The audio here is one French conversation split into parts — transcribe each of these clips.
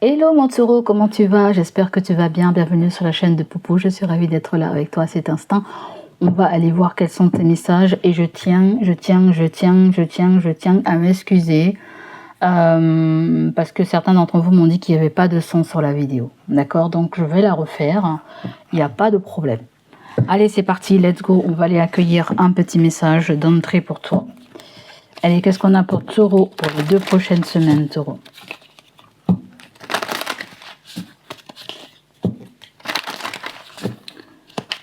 Hello mon taureau, comment tu vas? J'espère que tu vas bien. Bienvenue sur la chaîne de Poupou. Je suis ravie d'être là avec toi à cet instant. On va aller voir quels sont tes messages et je tiens à m'excuser parce que certains d'entre vous m'ont dit qu'il n'y avait pas de son sur la vidéo. D'accord? Donc je vais la refaire. Il n'y a pas de problème. Allez, c'est parti, let's go. On va aller accueillir un petit message d'entrée pour toi. Allez, qu'est-ce qu'on a pour taureau pour les 2 prochaines semaines, taureau?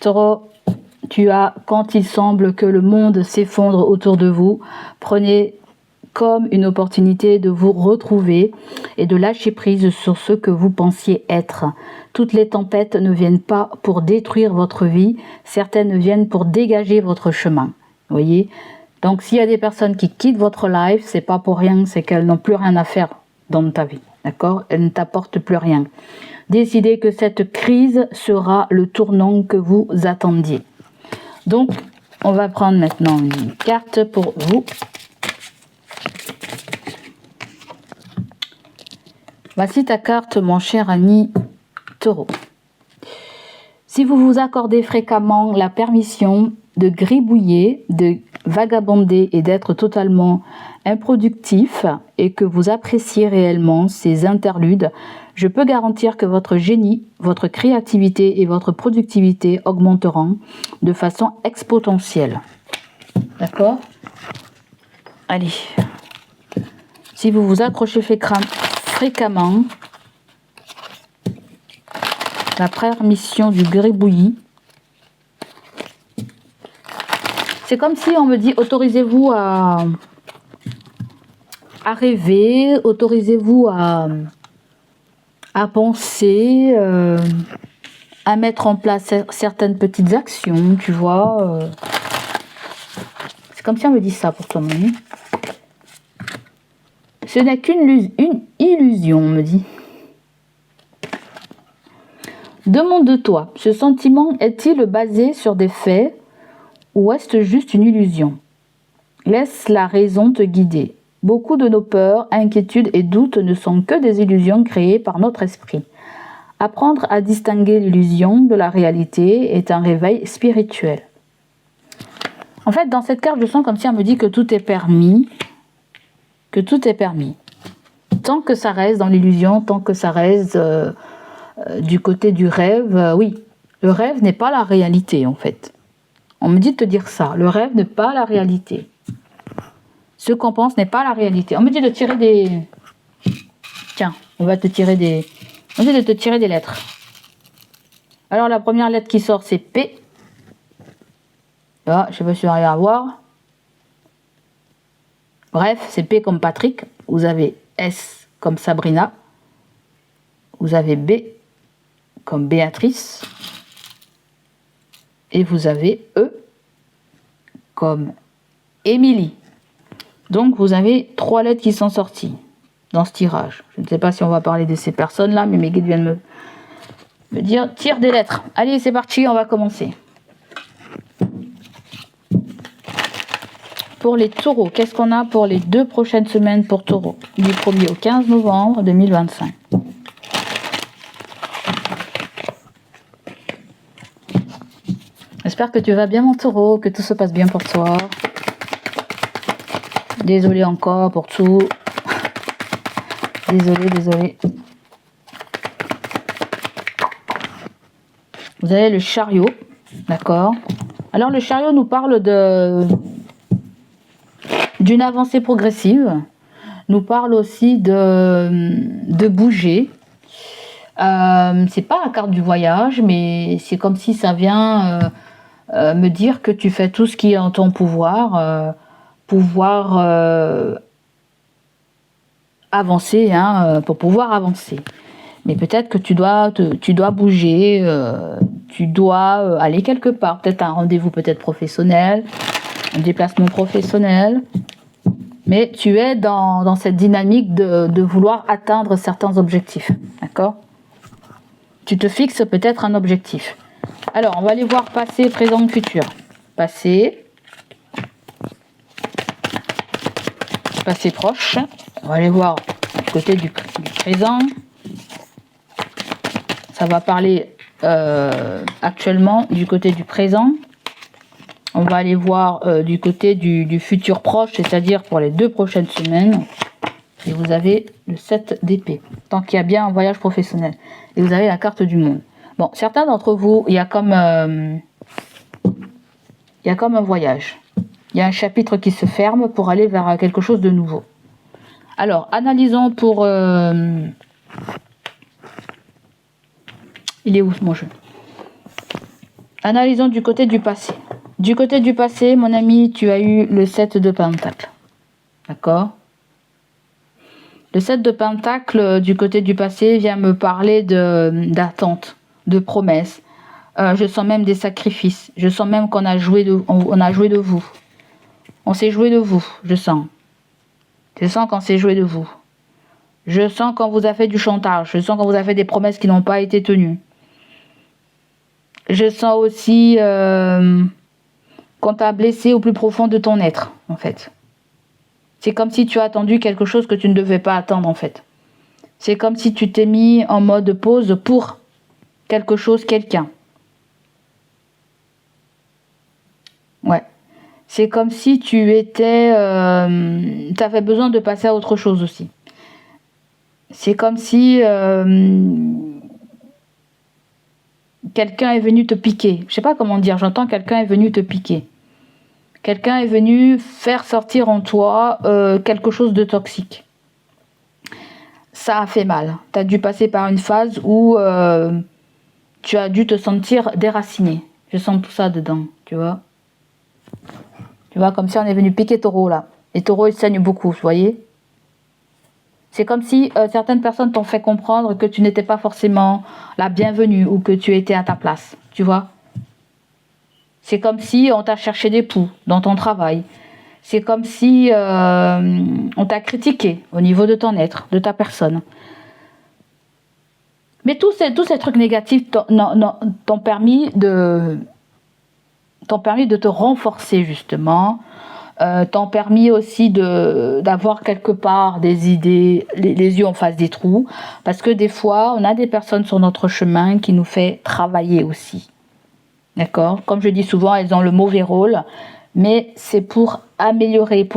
Taureau, tu as, quand il semble que le monde s'effondre autour de vous, prenez comme une opportunité de vous retrouver et de lâcher prise sur ce que vous pensiez être. Toutes les tempêtes ne viennent pas pour détruire votre vie, certaines viennent pour dégager votre chemin. Vous voyez? Donc s'il y a des personnes qui quittent votre live, c'est pas pour rien, c'est qu'elles n'ont plus rien à faire dans ta vie. D'accord? Elles ne t'apportent plus rien. Décidez que cette crise sera le tournant que vous attendiez. Donc, on va prendre maintenant une carte pour vous. Voici ta carte, mon cher ami Taureau. Si vous vous accordez fréquemment la permission de gribouiller, de vagabonder et d'être totalement improductif et que vous appréciez réellement ces interludes, je peux garantir que votre génie, votre créativité et votre productivité augmenteront de façon exponentielle. D'accord? Allez. Si vous vous accrochez fréquemment, la permission du gribouillis, c'est comme si on me dit autorisez-vous à rêver, autorisez-vous à penser, à mettre en place certaines petites actions, tu vois. C'est comme si on me dit ça pour toi, mon ami. Ce n'est qu'une illusion, on me dit. Demande-toi, ce sentiment est-il basé sur des faits ou est-ce juste une illusion? Laisse la raison te guider. Beaucoup de nos peurs, inquiétudes et doutes ne sont que des illusions créées par notre esprit. Apprendre à distinguer l'illusion de la réalité est un réveil spirituel. En fait, dans cette carte, je sens comme si on me dit que tout est permis. Que tout est permis. Tant que ça reste dans l'illusion, tant que ça reste du côté du rêve, oui. Le rêve n'est pas la réalité, en fait. On me dit de te dire ça. Le rêve n'est pas la réalité. Ce qu'on pense n'est pas la réalité. On me dit de tirer des... Tiens, on va te tirer des... On me dit de te tirer des lettres. Alors, la première lettre qui sort, c'est P. Là, je ne sais pas si on arrive à voir. Bref, c'est P comme Patrick. Vous avez S comme Sabrina. Vous avez B comme Béatrice. Et vous avez E comme Émilie. Donc, vous avez 3 lettres qui sont sorties dans ce tirage. Je ne sais pas si on va parler de ces personnes-là, mais mes guides viennent me dire, tire des lettres. Allez, c'est parti, on va commencer. Pour les taureaux, qu'est-ce qu'on a pour les 2 prochaines semaines pour taureaux? Du 1er au 15 novembre 2025. J'espère que tu vas bien, mon taureau, que tout se passe bien pour toi. Désolée encore pour tout. Désolée. Vous avez le chariot, d'accord? Alors le chariot nous parle d'une avancée progressive, nous parle aussi de bouger. C'est pas la carte du voyage, mais c'est comme si ça vient me dire que tu fais tout ce qui est en ton pouvoir, avancer, pour pouvoir avancer. Mais peut-être que tu dois bouger, tu dois aller quelque part, peut-être un rendez-vous peut-être professionnel, un déplacement professionnel, mais tu es dans cette dynamique de vouloir atteindre certains objectifs, d'accord? Tu te fixes peut-être un objectif. Alors, on va aller voir passé, présent, futur. Passé proche. On va aller voir du côté du présent. ça va parler actuellement du côté du présent. On va aller voir du côté du futur proche, c'est-à-dire pour les 2 prochaines semaines. Et vous avez le 7 d'épée, tant qu'il y a bien un voyage professionnel. Et vous avez la carte du monde. Bon, certains d'entre vous, il y a comme un voyage. Il y a un chapitre qui se ferme pour aller vers quelque chose de nouveau. Alors, analysons pour... Il est où mon jeu? Analysons du côté du passé. Du côté du passé, mon ami, tu as eu le 7 de Pentacle. D'accord? Le 7 de Pentacle, du côté du passé, vient me parler d'attente, de promesses. Je sens même des sacrifices. Je sens même qu'on a joué on a joué de vous. On s'est joué de vous, je sens. Je sens qu'on s'est joué de vous. Je sens qu'on vous a fait du chantage. Je sens qu'on vous a fait des promesses qui n'ont pas été tenues. Je sens aussi qu'on t'a blessé au plus profond de ton être, en fait. C'est comme si tu as attendu quelque chose que tu ne devais pas attendre, en fait. C'est comme si tu t'es mis en mode pause pour quelque chose, quelqu'un. Ouais. C'est comme si tu étais... tu avais besoin de passer à autre chose aussi. C'est comme si quelqu'un est venu te piquer. Je sais pas comment dire, j'entends quelqu'un est venu te piquer. Quelqu'un est venu faire sortir en toi quelque chose de toxique. Ça a fait mal. Tu as dû passer par une phase où tu as dû te sentir déraciné. Je sens tout ça dedans, tu vois. Tu vois, comme si on est venu piquer taureau là. Les taureaux, ils saignent beaucoup, vous voyez. C'est comme si certaines personnes t'ont fait comprendre que tu n'étais pas forcément la bienvenue ou que tu étais à ta place, tu vois. C'est comme si on t'a cherché des poux dans ton travail. C'est comme si on t'a critiqué au niveau de ton être, de ta personne. Mais tous ces trucs négatifs t'ont permis de te renforcer justement. T'ont permis aussi d'avoir quelque part des idées, les yeux en face des trous. Parce que des fois, on a des personnes sur notre chemin qui nous fait travailler aussi. D'accord? Comme je dis souvent, elles ont le mauvais rôle, mais c'est pour améliorer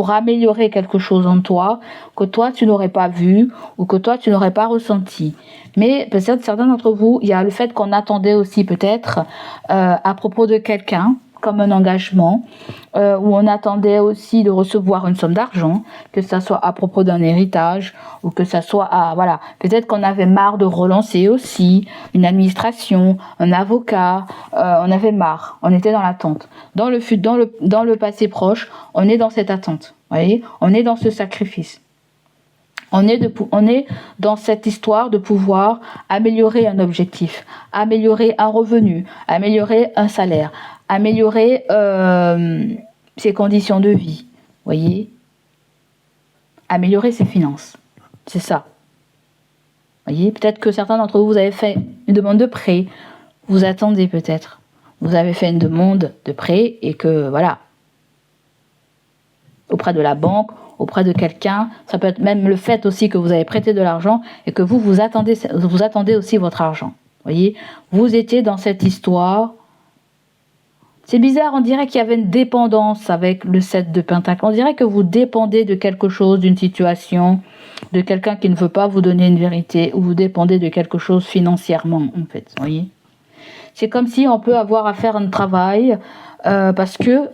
quelque chose en toi que toi tu n'aurais pas vu ou que toi tu n'aurais pas ressenti. Mais peut-être certains d'entre vous, il y a le fait qu'on attendait aussi peut-être à propos de quelqu'un, comme un engagement, où on attendait aussi de recevoir une somme d'argent, que ça soit à propos d'un héritage, ou que ça soit voilà, peut-être qu'on avait marre de relancer aussi une administration, un avocat, on avait marre, on était dans l'attente. Dans le passé proche, on est dans cette attente, vous voyez, on est dans ce sacrifice. On est dans cette histoire de pouvoir améliorer un objectif, améliorer un revenu, améliorer un salaire, améliorer ses conditions de vie, voyez, améliorer ses finances, c'est ça. Voyez, peut-être que certains d'entre vous avez fait une demande de prêt, vous attendez peut-être, vous avez fait une demande de prêt et que voilà, auprès de la banque, auprès de quelqu'un, ça peut être même le fait aussi que vous avez prêté de l'argent et que vous attendez aussi votre argent. Voyez, vous étiez dans cette histoire. C'est bizarre, on dirait qu'il y avait une dépendance avec le 7 de Pentacle. On dirait que vous dépendez de quelque chose, d'une situation, de quelqu'un qui ne veut pas vous donner une vérité, ou vous dépendez de quelque chose financièrement, en fait. Voyez, c'est comme si on peut avoir à faire un travail parce que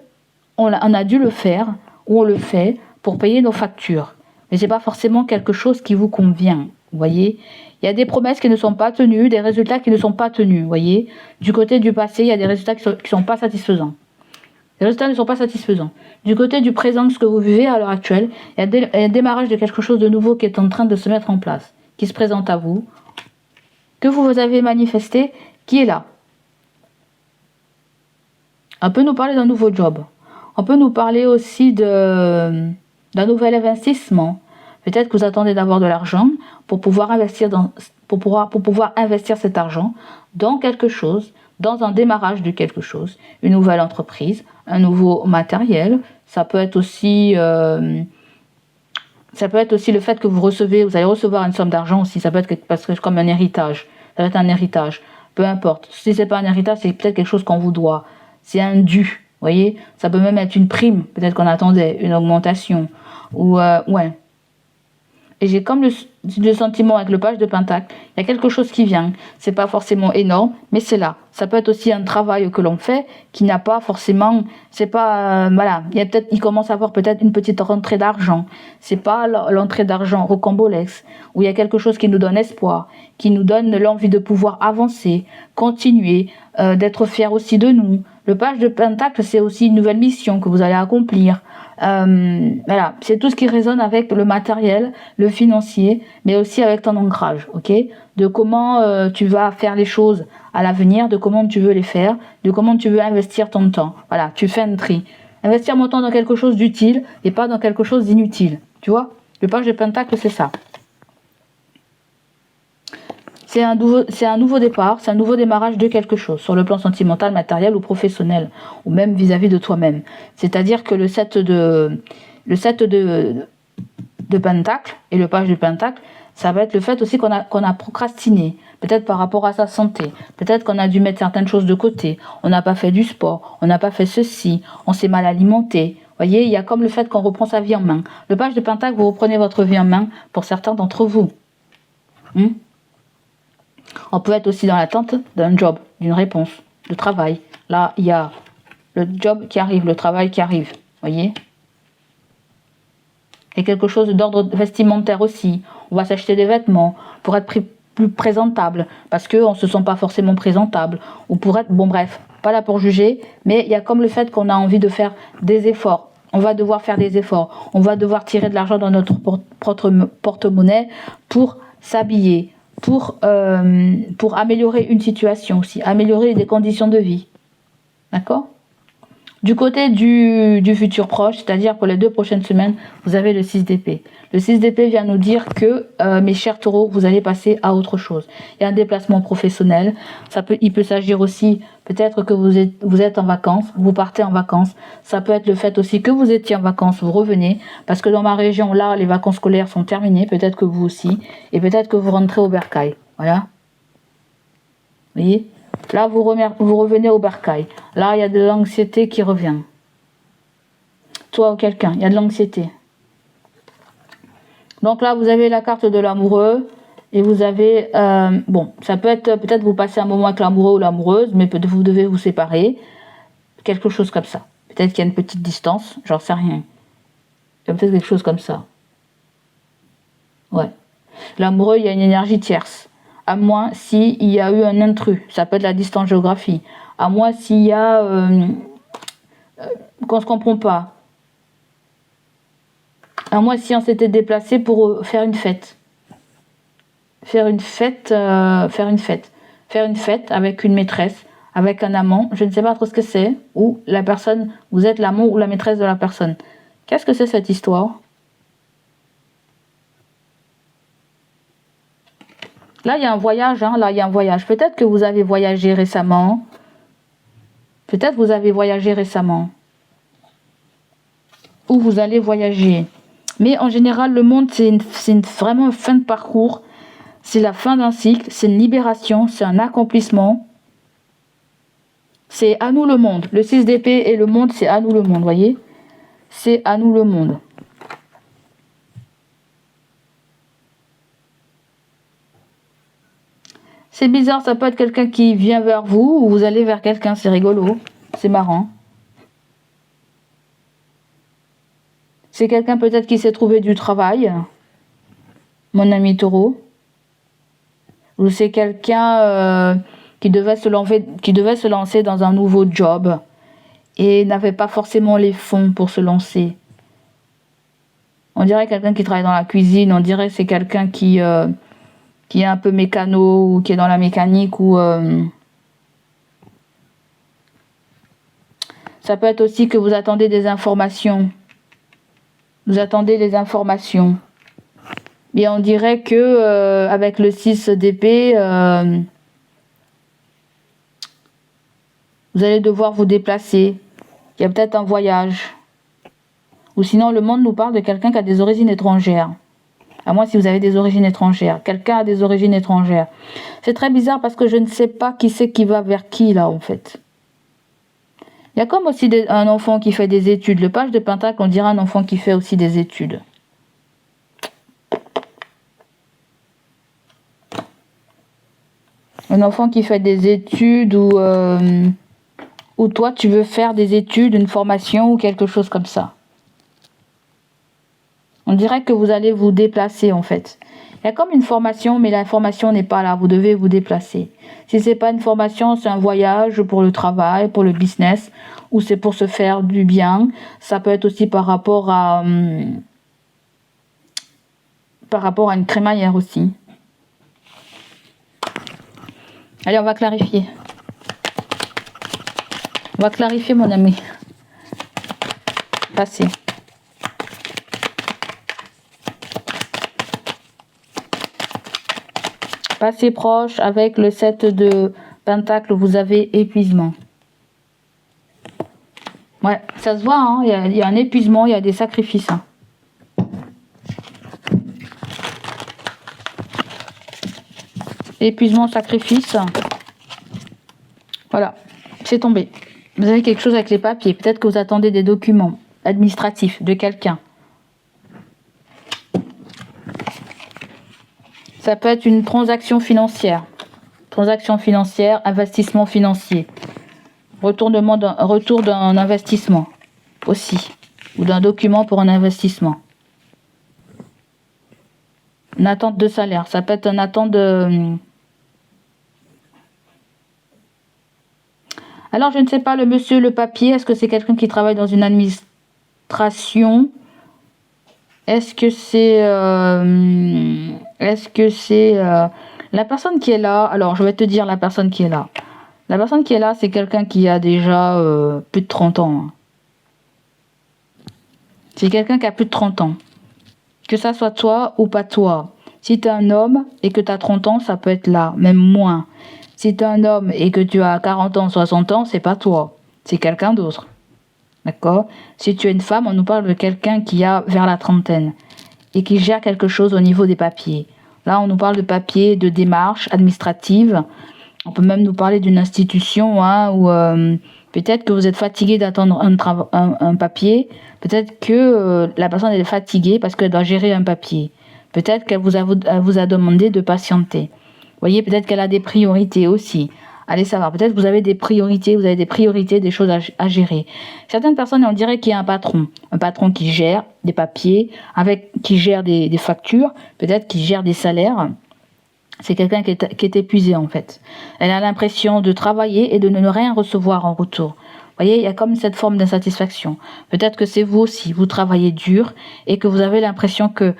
on a dû le faire, ou on le fait pour payer nos factures. Mais c'est pas forcément quelque chose qui vous convient. Vous voyez, il y a des promesses qui ne sont pas tenues, des résultats qui ne sont pas tenus. Vous voyez, du côté du passé, il y a des résultats qui sont pas satisfaisants. Les résultats ne sont pas satisfaisants. Du côté du présent, ce que vous vivez à l'heure actuelle, il y a un démarrage de quelque chose de nouveau qui est en train de se mettre en place, qui se présente à vous, que vous avez manifesté, qui est là. On peut nous parler d'un nouveau job. On peut nous parler aussi d'un nouvel investissement. Peut-être que vous attendez d'avoir de l'argent pour pouvoir investir cet argent dans quelque chose, dans un démarrage de quelque chose, une nouvelle entreprise, un nouveau matériel. Ça peut être aussi le fait que vous allez recevoir une somme d'argent aussi. Ça peut être comme un héritage. Ça va être un héritage. Peu importe. Si c'est pas un héritage, c'est peut-être quelque chose qu'on vous doit. C'est un dû. Vous voyez, ça peut même être une prime. Peut-être qu'on attendait une augmentation. Ou, ouais. Et j'ai comme le sentiment avec le page de Pentacle, il y a quelque chose qui vient. C'est pas forcément énorme, mais c'est là. Ça peut être aussi un travail que l'on fait qui n'a pas forcément, c'est pas, voilà. Il commence à avoir peut-être une petite rentrée d'argent. C'est pas l'entrée d'argent rocambolesque, où il y a quelque chose qui nous donne espoir, qui nous donne l'envie de pouvoir avancer, continuer, d'être fiers aussi de nous. Le page de Pentacle, c'est aussi une nouvelle mission que vous allez accomplir. Voilà, c'est tout ce qui résonne avec le matériel, le financier, mais aussi avec ton ancrage, ok? De comment tu vas faire les choses à l'avenir, de comment tu veux les faire, de comment tu veux investir ton temps. Voilà, tu fais un tri. Investir mon temps dans quelque chose d'utile et pas dans quelque chose d'inutile. Tu vois? Le page de Pentacle, c'est ça. C'est un nouveau départ, c'est un nouveau démarrage de quelque chose, sur le plan sentimental, matériel ou professionnel, ou même vis-à-vis de toi-même. C'est-à-dire que le 7 de Pentacle et le page de Pentacle, ça va être le fait aussi qu'on a procrastiné, peut-être par rapport à sa santé, peut-être qu'on a dû mettre certaines choses de côté, on n'a pas fait du sport, on n'a pas fait ceci, on s'est mal alimenté. Vous voyez, il y a comme le fait qu'on reprend sa vie en main. Le page de Pentacle, vous reprenez votre vie en main pour certains d'entre vous. On peut être aussi dans l'attente d'un job, d'une réponse, de travail. Là, il y a le job qui arrive, le travail qui arrive. Voyez? Et quelque chose d'ordre vestimentaire aussi. On va s'acheter des vêtements pour être plus présentable, parce qu'on ne se sent pas forcément présentable. Ou pour être, bon bref, pas là pour juger, mais il y a comme le fait qu'on a envie de faire des efforts. On va devoir faire des efforts. On va devoir tirer de l'argent dans notre porte-monnaie pour s'habiller, pour améliorer une situation aussi, améliorer des conditions de vie. D'accord? Du côté du futur proche, c'est-à-dire pour les 2 prochaines semaines, vous avez le 6 d'épée. Le 6 d'épée vient nous dire que, mes chers taureaux, vous allez passer à autre chose. Il y a un déplacement professionnel. Il peut s'agir aussi, peut-être que vous êtes en vacances, vous partez en vacances. Ça peut être le fait aussi que vous étiez en vacances, vous revenez. Parce que dans ma région, là, les vacances scolaires sont terminées. Peut-être que vous aussi. Et peut-être que vous rentrez au bercail. Voilà. Vous voyez? Là, vous revenez au bercail. Là, il y a de l'anxiété qui revient. Toi ou quelqu'un, il y a de l'anxiété. Donc là, vous avez la carte de l'amoureux. Et vous avez... bon, ça peut être... Peut-être vous passez un moment avec l'amoureux ou l'amoureuse, mais peut-être vous devez vous séparer. Quelque chose comme ça. Peut-être qu'il y a une petite distance, j'en sais rien. Il y a peut-être quelque chose comme ça. Ouais. L'amoureux, il y a une énergie tierce. À moins s'il y a eu un intrus, ça peut être la distance géographie. À moins s'il y a qu'on ne se comprend pas. À moins si on s'était déplacé pour faire une fête. Faire une fête avec une maîtresse, avec un amant, je ne sais pas trop ce que c'est, ou la personne, vous êtes l'amant ou la maîtresse de la personne. Qu'est-ce que c'est cette histoire ? Là, il y a un voyage, là, il y a un voyage. Peut-être que vous avez voyagé récemment. Peut-être vous avez voyagé récemment. Ou vous allez voyager. Mais en général, le monde, c'est vraiment une fin de parcours. C'est la fin d'un cycle, c'est une libération, c'est un accomplissement. C'est à nous le monde. Le 6 d'épée et le monde, c'est à nous le monde, voyez ? C'est à nous le monde. C'est bizarre, ça peut être quelqu'un qui vient vers vous ou vous allez vers quelqu'un, c'est rigolo, c'est marrant. C'est quelqu'un peut-être qui s'est trouvé du travail, mon ami taureau. Ou c'est quelqu'un qui devait se lancer dans un nouveau job et n'avait pas forcément les fonds pour se lancer. On dirait quelqu'un qui travaille dans la cuisine, on dirait que c'est quelqu'un qui est un peu mécano ou qui est dans la mécanique ou ça peut être aussi que vous attendez des informations. Vous attendez des informations. Et on dirait que avec le 6 d'épée, vous allez devoir vous déplacer. Il y a peut-être un voyage. Ou sinon, le monde nous parle de quelqu'un qui a des origines étrangères. À moins si vous avez des origines étrangères. Quelqu'un a des origines étrangères. C'est très bizarre parce que je ne sais pas qui c'est qui va vers qui là en fait. Il y a comme aussi un enfant qui fait des études. Le page de Pentacle, on dirait un enfant qui fait aussi des études. Un enfant qui fait des études ou toi tu veux faire des études, une formation ou quelque chose comme ça. On dirait que vous allez vous déplacer en fait. Il y a comme une formation, mais la formation n'est pas là. Vous devez vous déplacer. Si c'est pas une formation, c'est un voyage pour le travail, pour le business, ou c'est pour se faire du bien. Ça peut être aussi par rapport à une crémaillère aussi. Allez, on va clarifier. On va clarifier, mon ami. Passez. Passez proche avec le 7 de Pentacle, vous avez épuisement. Ouais, ça se voit, hein, il y a un épuisement, il y a des sacrifices. Hein. Épuisement, sacrifice. Voilà, c'est tombé. Vous avez quelque chose avec les papiers. Peut-être que vous attendez des documents administratifs de quelqu'un. Ça peut être une transaction financière. Transaction financière, investissement financier. Retour d'un investissement aussi. Ou d'un document pour un investissement. Une attente de salaire. Ça peut être une attente de... Alors, je ne sais pas, le monsieur, le papier, est-ce que c'est quelqu'un qui travaille dans une administration? Est-ce que c'est... la personne qui est là? Alors, je vais te dire la personne qui est là. La personne qui est là, c'est quelqu'un qui a déjà plus de 30 ans. Hein. C'est quelqu'un qui a plus de 30 ans. Que ça soit toi ou pas toi. Si tu es un homme et que tu as 30 ans, ça peut être là, même moins. Si tu es un homme et que tu as 40 ans, 60 ans, c'est pas toi. C'est quelqu'un d'autre. D'accord? Si tu es une femme, on nous parle de quelqu'un qui a vers la trentaine et qui gère quelque chose au niveau des papiers. Là, on nous parle de papiers, de démarches administratives. On peut même nous parler d'une institution hein, où peut-être que vous êtes fatigué d'attendre un papier. Peut-être que la personne est fatiguée parce qu'elle doit gérer un papier. Peut-être qu'elle vous a demandé de patienter. Vous voyez, peut-être qu'elle a des priorités aussi. Allez savoir, peut-être que vous avez des priorités, des choses à gérer. Certaines personnes, on dirait qu'il y a un patron qui gère des papiers, qui gère des factures, peut-être qui gère des salaires. C'est quelqu'un qui est épuisé en fait. Elle a l'impression de travailler et de ne rien recevoir en retour. Vous voyez, il y a comme cette forme d'insatisfaction. Peut-être que c'est vous aussi, vous travaillez dur et que vous avez l'impression qu'il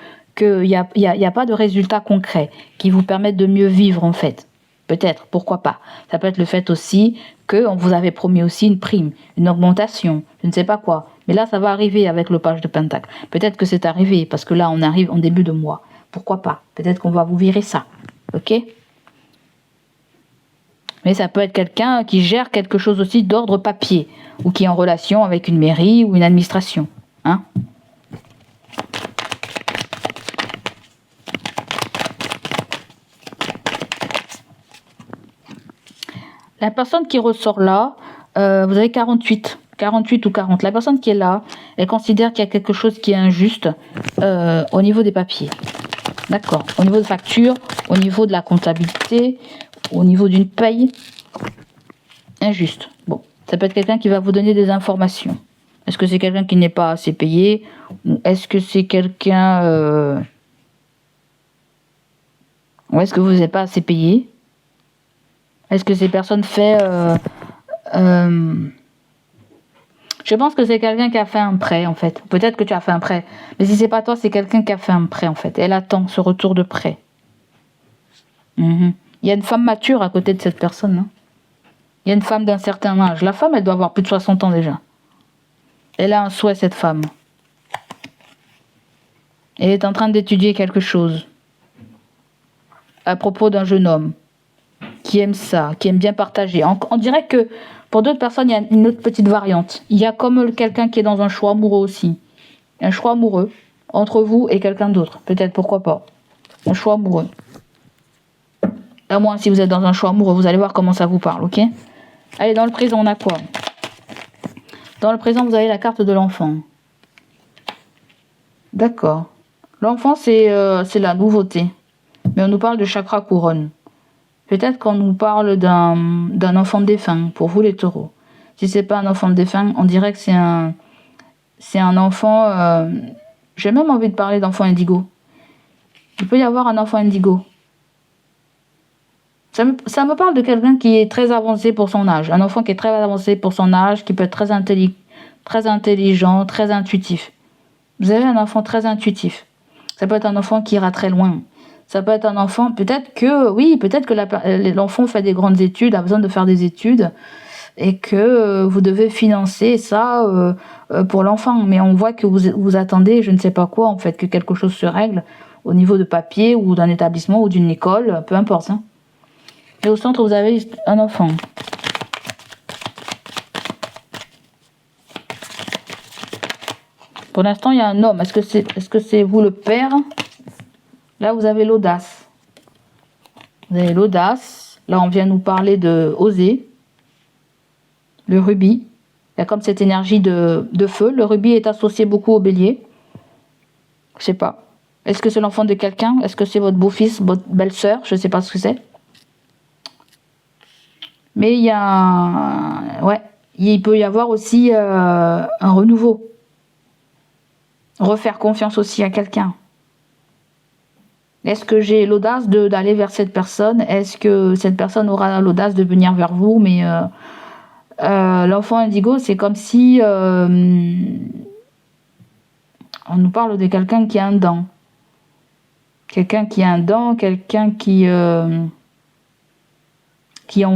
n'y a pas de résultats concrets qui vous permettent de mieux vivre en fait. Peut-être, pourquoi pas. Ça peut être le fait aussi qu'on vous avait promis aussi une prime, une augmentation, je ne sais pas quoi. Mais là, ça va arriver avec le page de Pentacle. Peut-être que c'est arrivé parce que là, on arrive en début de mois. Pourquoi pas. Peut-être qu'on va vous virer ça. Ok? Mais ça peut être quelqu'un qui gère quelque chose aussi d'ordre papier ou qui est en relation avec une mairie ou une administration. Hein? La personne qui ressort là, vous avez 48 ou 40. La personne qui est là, elle considère qu'il y a quelque chose qui est injuste au niveau des papiers. D'accord. Au niveau de facture, au niveau de la comptabilité, au niveau d'une paye. Injuste. Bon, ça peut être quelqu'un qui va vous donner des informations. Est-ce que c'est quelqu'un qui n'est pas assez payé? Ou est-ce que c'est quelqu'un... Ou est-ce que vous n'êtes pas assez payé? Est-ce que ces personnes Je pense que c'est quelqu'un qui a fait un prêt, en fait. Peut-être que tu as fait un prêt. Mais si c'est pas toi, c'est quelqu'un qui a fait un prêt, en fait. Elle attend ce retour de prêt. Il y a une femme mature à côté de cette personne. Hein. Il y a une femme d'un certain âge. La femme, elle doit avoir plus de 60 ans déjà. Elle a un souhait, cette femme. Elle est en train d'étudier quelque chose. À propos d'un jeune homme. Qui aime ça, qui aime bien partager. On dirait que pour d'autres personnes, il y a une autre petite variante. Il y a comme quelqu'un qui est dans un choix amoureux aussi. Un choix amoureux. entre vous et quelqu'un d'autre. Peut-être, pourquoi pas. Un choix amoureux. À moins si vous êtes dans un choix amoureux, vous allez voir comment ça vous parle, ok? Allez, dans le présent, on a quoi? Dans le présent, vous avez la carte de l'enfant. D'accord. L'enfant, c'est la nouveauté. Mais on nous parle de chakra couronne. Peut-être qu'on nous parle d'un enfant défunt, pour vous les taureaux. Si c'est pas un enfant défunt, on dirait que c'est un enfant... j'ai même envie de parler d'enfant indigo. Il peut y avoir un enfant indigo. Ça me parle de quelqu'un qui est très avancé pour son âge. Un enfant qui est très avancé pour son âge, qui peut être très intelligent, très intuitif. Vous avez un enfant très intuitif. Ça peut être un enfant qui ira très loin. Ça peut être un enfant, peut-être que l'enfant fait des grandes études, a besoin de faire des études, et que vous devez financer ça pour l'enfant. Mais on voit que vous attendez, je ne sais pas quoi, en fait, que quelque chose se règle au niveau de papier, ou d'un établissement, ou d'une école, peu importe. Hein. Et au centre, vous avez un enfant. Pour l'instant, il y a un homme. Est-ce que c'est vous le père? Là, vous avez l'audace. Vous avez l'audace. Là, on vient nous parler de oser. Le rubis. Il y a comme cette énergie de feu. Le rubis est associé beaucoup au bélier. Je sais pas. Est-ce que c'est l'enfant de quelqu'un? Est-ce que c'est votre beau-fils, votre belle-sœur? Je ne sais pas ce que c'est. Mais il y a... Ouais. Il peut y avoir aussi un renouveau. Refaire confiance aussi à quelqu'un. Est-ce que j'ai l'audace d'aller vers cette personne? Est-ce que cette personne aura l'audace de venir vers vous? Mais l'enfant indigo, c'est comme si on nous parle de quelqu'un qui a un don. Quelqu'un qui a un don, quelqu'un qui en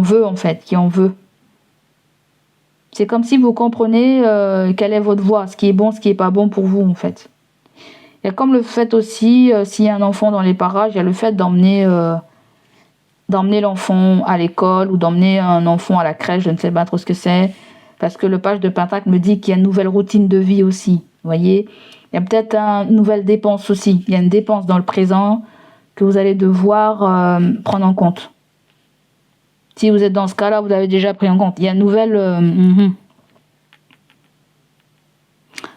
veut en fait, qui en veut. C'est comme si vous comprenez quelle est votre voie, ce qui est bon, ce qui est pas bon pour vous en fait. Il y a comme le fait aussi, s'il y a un enfant dans les parages, il y a le fait d'emmener l'enfant à l'école ou d'emmener un enfant à la crèche, je ne sais pas trop ce que c'est, parce que le page de Pentacle me dit qu'il y a une nouvelle routine de vie aussi, vous voyez. Il y a peut-être une nouvelle dépense aussi, il y a une dépense dans le présent que vous allez devoir prendre en compte. Si vous êtes dans ce cas-là, vous avez déjà pris en compte. Il y a une nouvelle...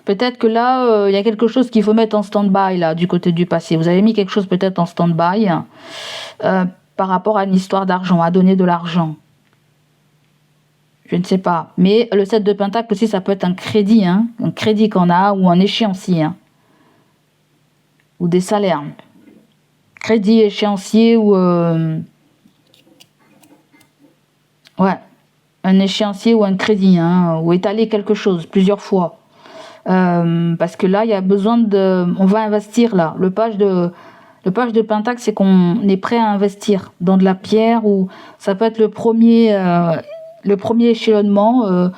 Peut-être que là, il y a quelque chose qu'il faut mettre en stand-by, là, du côté du passé. Vous avez mis quelque chose peut-être en stand-by par rapport à une histoire d'argent, à donner de l'argent. Je ne sais pas. Mais le 7 de Pentacle aussi, ça peut être un crédit, hein, un crédit qu'on a, ou un échéancier. Hein, ou des salaires. Crédit, échéancier, ou... Ouais, un échéancier ou un crédit, hein, ou étaler quelque chose plusieurs fois. Parce que là, il y a besoin de... On va investir là. Le page de Pentacle, c'est qu'on est prêt à investir dans de la pierre, ou ça peut être le premier échelonnement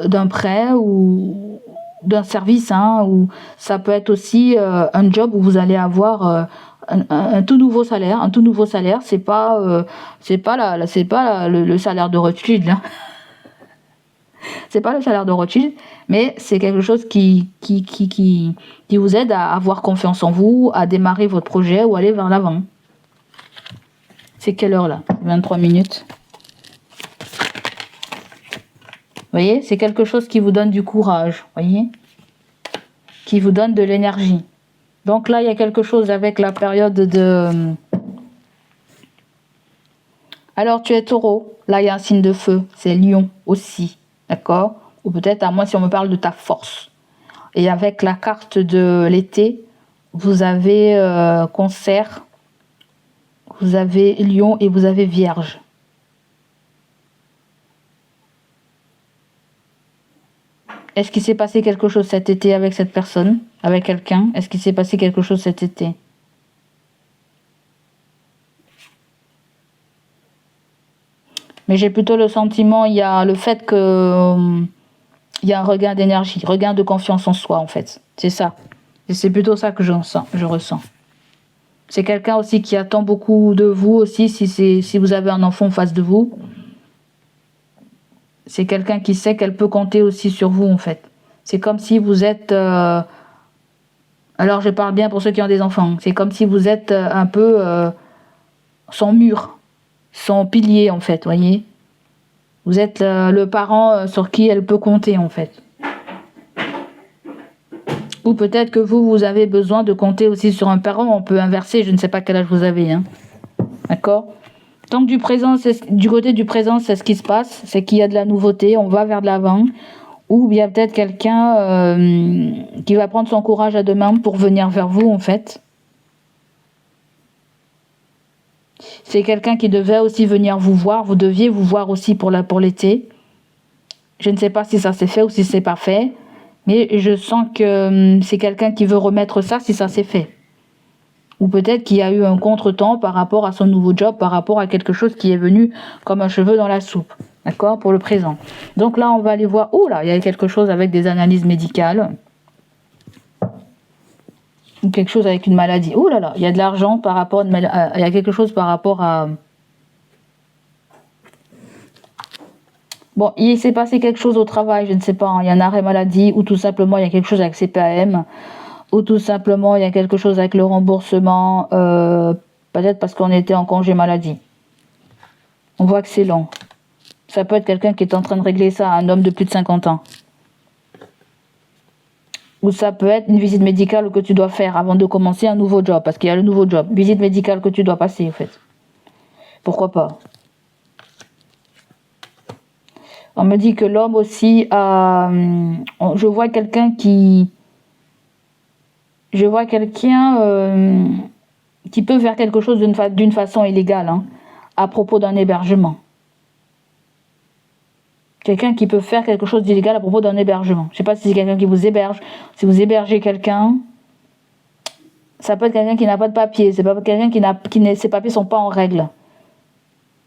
d'un prêt ou d'un service, hein, ou ça peut être aussi un job où vous allez avoir... un tout nouveau salaire, c'est pas le salaire de Rothschild, hein. C'est pas le salaire de Rothschild, mais c'est quelque chose qui vous aide à avoir confiance en vous, à démarrer votre projet ou aller vers l'avant. C'est quelle heure là? 23 minutes. Vous voyez, c'est quelque chose qui vous donne du courage, voyez, qui vous donne de l'énergie. Donc là, il y a quelque chose avec la période de... Alors, tu es taureau. Là, il y a un signe de feu. C'est lion aussi. D'accord? Ou peut-être, à moins si on me parle de ta force. Et avec la carte de l'été, vous avez Cancer, vous avez Lion et vous avez Vierge. Est-ce qu'il s'est passé quelque chose cet été avec cette personne? Avec quelqu'un? Est-ce qu'il s'est passé quelque chose cet été? Mais j'ai plutôt le sentiment, il y a le fait que... il y a un regain d'énergie, regain de confiance en soi en fait. C'est ça. Et c'est plutôt ça que je ressens. C'est quelqu'un aussi qui attend beaucoup de vous aussi, si vous avez un enfant en face de vous. C'est quelqu'un qui sait qu'elle peut compter aussi sur vous en fait. C'est comme si vous êtes Alors je parle bien pour ceux qui ont des enfants. C'est comme si vous êtes un peu son mur, son pilier en fait, voyez. Vous êtes le parent sur qui elle peut compter en fait. Ou peut-être que vous avez besoin de compter aussi sur un parent. On peut inverser, je ne sais pas quel âge vous avez. Hein. D'accord? Donc du côté du présent, c'est ce qui se passe. C'est qu'il y a de la nouveauté, on va vers de l'avant. Ou bien peut-être quelqu'un qui va prendre son courage à deux mains pour venir vers vous en fait. C'est quelqu'un qui devait aussi venir vous voir. Vous deviez vous voir aussi pour l'été. Je ne sais pas si ça s'est fait ou si c'est pas fait. Mais je sens que c'est quelqu'un qui veut remettre ça si ça s'est fait. Ou peut-être qu'il y a eu un contretemps par rapport à son nouveau job, par rapport à quelque chose qui est venu comme un cheveu dans la soupe. D'accord? Pour le présent. Donc là, on va aller voir. Oh là, il y a quelque chose avec des analyses médicales. Ou quelque chose avec une maladie. Oh là là, il y a de l'argent par rapport il y a quelque chose par rapport à... Bon, il s'est passé quelque chose au travail, je ne sais pas, hein, il y a un arrêt maladie, ou tout simplement il y a quelque chose avec CPAM, ou tout simplement il y a quelque chose avec le remboursement, peut-être parce qu'on était en congé maladie. On voit que c'est lent. Ça peut être quelqu'un qui est en train de régler ça, un homme de plus de 50 ans. Ou ça peut être une visite médicale que tu dois faire avant de commencer un nouveau job, parce qu'il y a le nouveau job. Visite médicale que tu dois passer, en fait. Pourquoi pas? On me dit que l'homme aussi a... Je vois quelqu'un qui peut faire quelque chose d'une façon illégale, hein, à propos d'un hébergement. Quelqu'un qui peut faire quelque chose d'illégal à propos d'un hébergement. Je ne sais pas si c'est quelqu'un qui vous héberge. Si vous hébergez quelqu'un, ça peut être quelqu'un qui n'a pas de papier. C'est pas quelqu'un ses papiers ne sont pas en règle.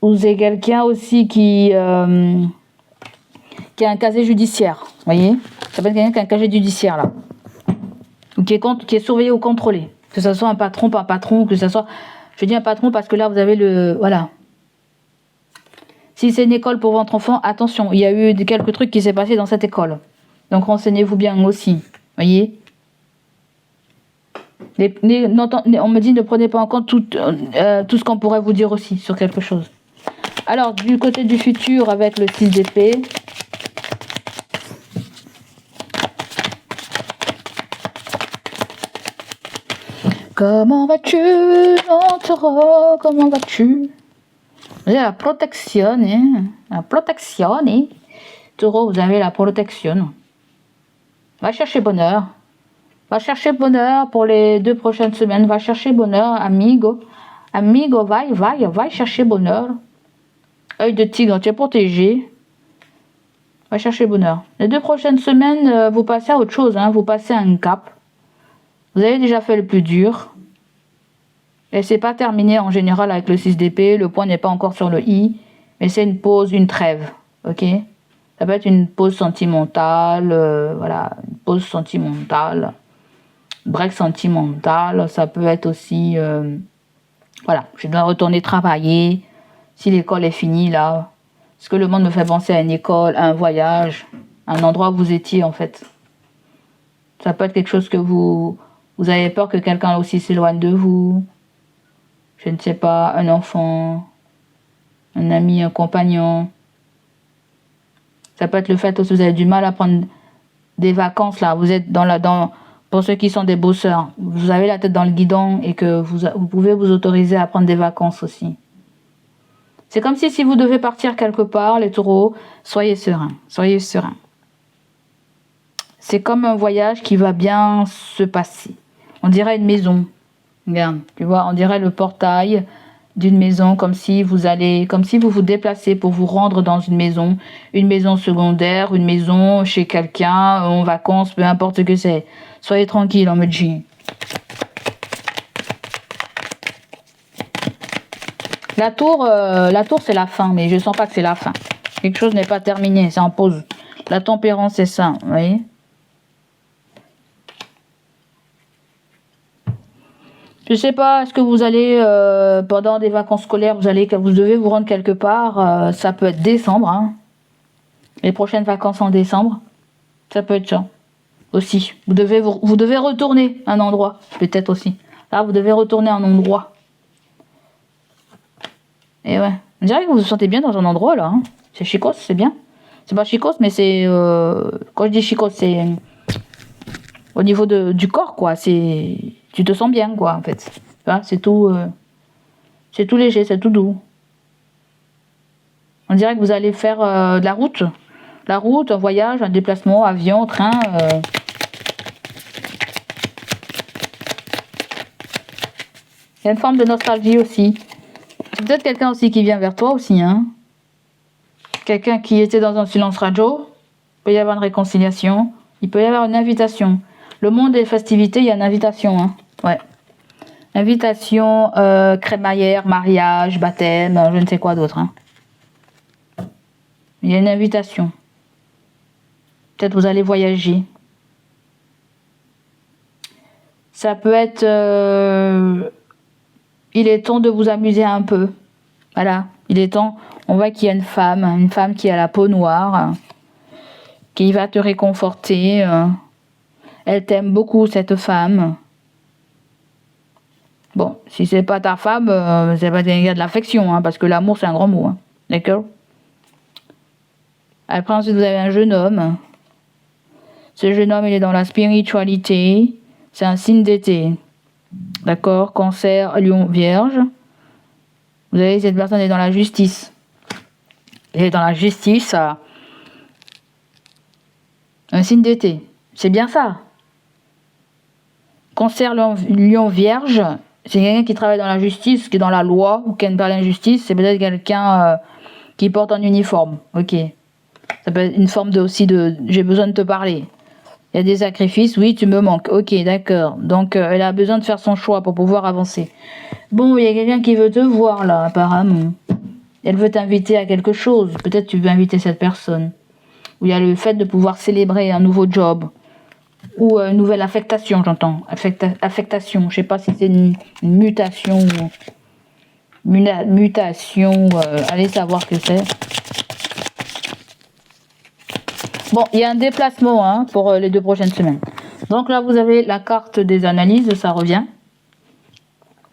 Ou c'est quelqu'un aussi qui a un casier judiciaire. Vous voyez? Ça peut être quelqu'un qui a un casier judiciaire là. Ou qui est surveillé ou contrôlé. Que ce soit un patron, pas un patron, que ce soit... Je dis un patron parce que là vous avez le... Voilà. Si c'est une école pour votre enfant, attention, il y a eu quelques trucs qui s'est passé dans cette école. Donc renseignez-vous bien aussi. Voyez? On me dit ne prenez pas en compte tout ce qu'on pourrait vous dire aussi sur quelque chose. Alors, du côté du futur avec le 6 d'épée. Comment vas-tu, mon taureau? Comment vas-tu? Vous avez la protection, hein? La protection, hein? Taureau, vous avez la protection. Va chercher bonheur. Va chercher bonheur pour les 2 prochaines semaines. Va chercher bonheur, amigo. Amigo, va chercher bonheur. Œil de tigre, tu es protégé. Va chercher bonheur. Les 2 prochaines semaines, vous passez à autre chose, hein? Vous passez à un cap. Vous avez déjà fait le plus dur. Et c'est pas terminé en général avec le 6 d'épée. Le point n'est pas encore sur le i. Mais c'est une pause, une trêve. Ok? Ça peut être une pause sentimentale. Voilà. Une pause sentimentale. Break sentimental. Ça peut être aussi... voilà. Je dois retourner travailler. Si l'école est finie là. Parce que le monde me fait penser à une école, à un voyage. À un endroit où vous étiez en fait. Ça peut être quelque chose que vous avez peur que quelqu'un aussi s'éloigne de vous. Je ne sais pas, un enfant, un ami, un compagnon. Ça peut être le fait aussi que vous avez du mal à prendre des vacances là. Vous êtes pour ceux qui sont des bosseurs, vous avez la tête dans le guidon et que vous pouvez vous autoriser à prendre des vacances aussi. C'est comme si vous devez partir quelque part, les taureaux, soyez sereins, soyez sereins. C'est comme un voyage qui va bien se passer. On dirait une maison. Regarde, tu vois, on dirait le portail d'une maison, comme si vous vous déplacez pour vous rendre dans une maison secondaire, une maison chez quelqu'un, en vacances, peu importe ce que c'est. Soyez tranquille, on me dit. La tour, c'est la fin, mais je sens pas que c'est la fin. Quelque chose n'est pas terminé, c'est en pause. La tempérance, c'est ça, vous voyez? Je sais pas, est-ce que vous allez, pendant des vacances scolaires, vous devez vous rendre quelque part, ça peut être décembre, hein. Les prochaines vacances en décembre, ça peut être ça. aussi. Vous devez retourner à un endroit, peut-être aussi. Là, vous devez retourner à un endroit. Et ouais, on dirait que vous vous sentez bien dans un endroit là. Hein. C'est chicos, c'est bien. C'est pas chicos, mais c'est... quand je dis chicos, c'est... au niveau du corps, quoi. C'est... Tu te sens bien, quoi, en fait. C'est tout... c'est tout léger, c'est tout doux. On dirait que vous allez faire de la route. La route, un voyage, un déplacement, avion, train... Il y a une forme de nostalgie aussi. C'est peut-être quelqu'un aussi qui vient vers toi aussi, hein. Quelqu'un qui était dans un silence radio. Il peut y avoir une réconciliation. Il peut y avoir une invitation. Le monde des festivités, il y a une invitation, hein. Ouais. Invitation, crémaillère, mariage, baptême, je ne sais quoi d'autre, hein. Il y a une invitation. Peut-être vous allez voyager. Ça peut être... il est temps de vous amuser un peu. Voilà, il est temps. On voit qu'il y a une femme qui a la peau noire, qui va te réconforter. Elle t'aime beaucoup, cette femme. Bon, si c'est pas ta femme, c'est pas il y a de l'affection, hein, parce que l'amour c'est un grand mot, hein. D'accord. Après, ensuite, vous avez un jeune homme. Ce jeune homme, il est dans la spiritualité. C'est un signe d'été. D'accord, Cancer, Lion, Vierge. Vous avez cette personne est dans la justice. Elle est dans la justice. Un signe d'été. C'est bien ça. Cancer, Lion, Vierge. C'est quelqu'un qui travaille dans la justice, qui est dans la loi, ou qui aime parler d'injustice. C'est peut-être quelqu'un qui porte un uniforme. Ok. Ça peut être une forme aussi de j'ai besoin de te parler. Il y a des sacrifices, oui, tu me manques. Ok, d'accord. Donc, elle a besoin de faire son choix pour pouvoir avancer. Bon, il y a quelqu'un qui veut te voir, là, apparemment. Elle veut t'inviter à quelque chose. Peut-être tu veux inviter cette personne. Ou il y a le fait de pouvoir célébrer un nouveau job. Ou une nouvelle affectation, j'entends. Affectation. Je sais pas si c'est une mutation. Mutation. Allez savoir ce que c'est. Bon, il y a un déplacement, hein, pour les 2 prochaines semaines. Donc là, vous avez la carte des analyses, ça revient.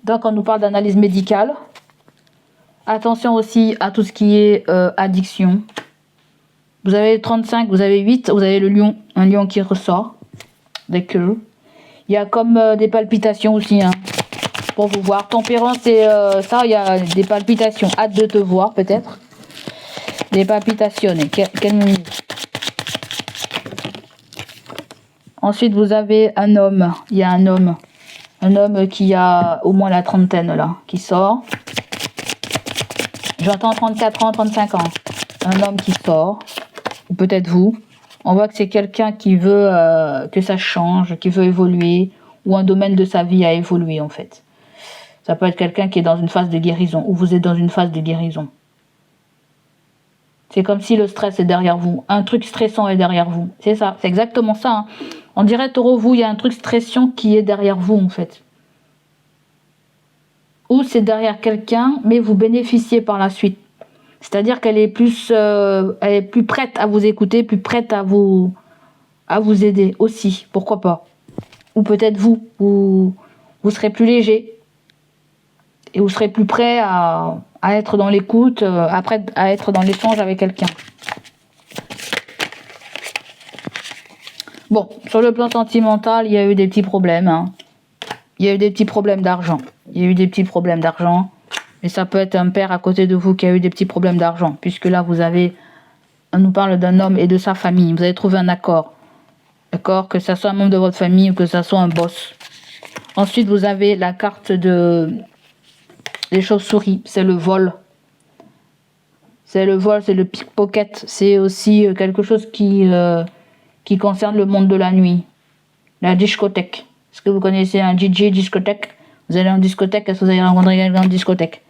Donc, on nous parle d'analyse médicale. Attention aussi à tout ce qui est addiction. Vous avez 35, vous avez 8, vous avez le lion, un lion qui ressort. Des queues. Il y a comme des palpitations aussi, hein, pour vous voir. Tempérance, c'est ça, il y a des palpitations. Hâte de te voir, peut-être. Des palpitations. Quelle minute. Ensuite, vous avez un homme. Il y a un homme qui a au moins la trentaine, là, qui sort. J'entends 34 ans, 35 ans. Un homme qui sort. Ou peut-être vous. On voit que c'est quelqu'un qui veut que ça change, qui veut évoluer. Ou un domaine de sa vie a évolué, en fait. Ça peut être quelqu'un qui est dans une phase de guérison. Ou vous êtes dans une phase de guérison. C'est comme si le stress est derrière vous. Un truc stressant est derrière vous. C'est ça, c'est exactement ça, hein. On dirait, Taureau, vous, il y a un truc stressant qui est derrière vous, en fait. Ou c'est derrière quelqu'un, mais vous bénéficiez par la suite. C'est-à-dire qu'elle est plus prête à vous écouter, plus prête à vous aider aussi. Pourquoi pas. Ou peut-être vous serez plus léger. Et vous serez plus prêt à être dans l'écoute, après à être dans l'échange avec quelqu'un. Bon, sur le plan sentimental, il y a eu des petits problèmes, hein. Il y a eu des petits problèmes d'argent. Et ça peut être un père à côté de vous qui a eu des petits problèmes d'argent. Puisque là, on nous parle d'un homme et de sa famille. Vous avez trouvé un accord. D'accord? Que ça soit un membre de votre famille ou que ça soit un boss. Ensuite, vous avez la carte des chauves-souris. C'est le vol. C'est le pickpocket. C'est aussi quelque chose qui concerne le monde de la nuit. La discothèque. Est-ce que vous connaissez un DJ discothèque? Vous allez en discothèque, est-ce que vous avez rencontré quelqu'un en discothèque?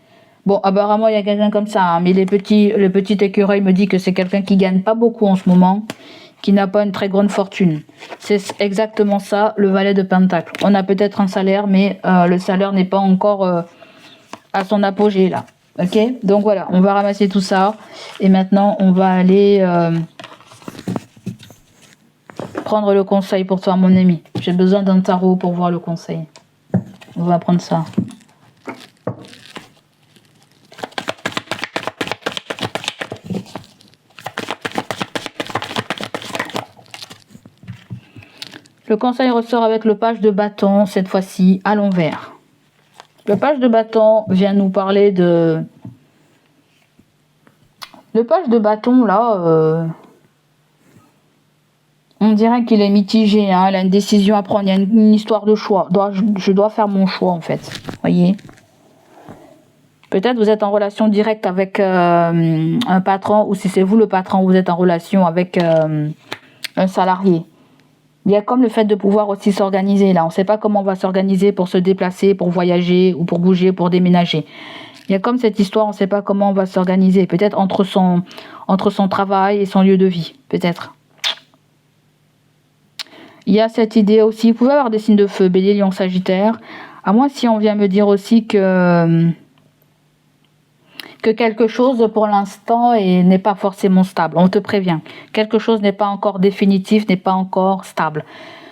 Bon, apparemment, il y a quelqu'un comme ça, hein, mais le petit écureuil me dit que c'est quelqu'un qui gagne pas beaucoup en ce moment, qui n'a pas une très grande fortune. C'est exactement ça, le valet de Pentacle. On a peut-être un salaire, mais le salaire n'est pas encore à son apogée, là. Ok? Donc voilà, on va ramasser tout ça. Et maintenant, on va aller prendre le conseil pour toi, mon ami. J'ai besoin d'un tarot pour voir le conseil. On va prendre ça. Le conseil ressort avec le page de bâton, cette fois-ci à l'envers. Le page de bâton vient nous parler de... Le page de bâton, là, on dirait qu'il est mitigé, hein, il a une décision à prendre, il y a une histoire de choix. Je dois faire mon choix, en fait. Voyez ? Peut-être vous êtes en relation directe avec un patron, ou si c'est vous le patron, vous êtes en relation avec un salarié. Il y a comme le fait de pouvoir aussi s'organiser là. On ne sait pas comment on va s'organiser pour se déplacer, pour voyager ou pour bouger, pour déménager. Il y a comme cette histoire, on ne sait pas comment on va s'organiser. Peut-être entre son travail et son lieu de vie. Peut-être. Il y a cette idée aussi. Vous pouvez avoir des signes de feu, Bélier, Lion, Sagittaire. À moins si on vient me dire aussi que quelque chose pour l'instant n'est pas forcément stable. On te prévient. Quelque chose n'est pas encore définitif, n'est pas encore stable.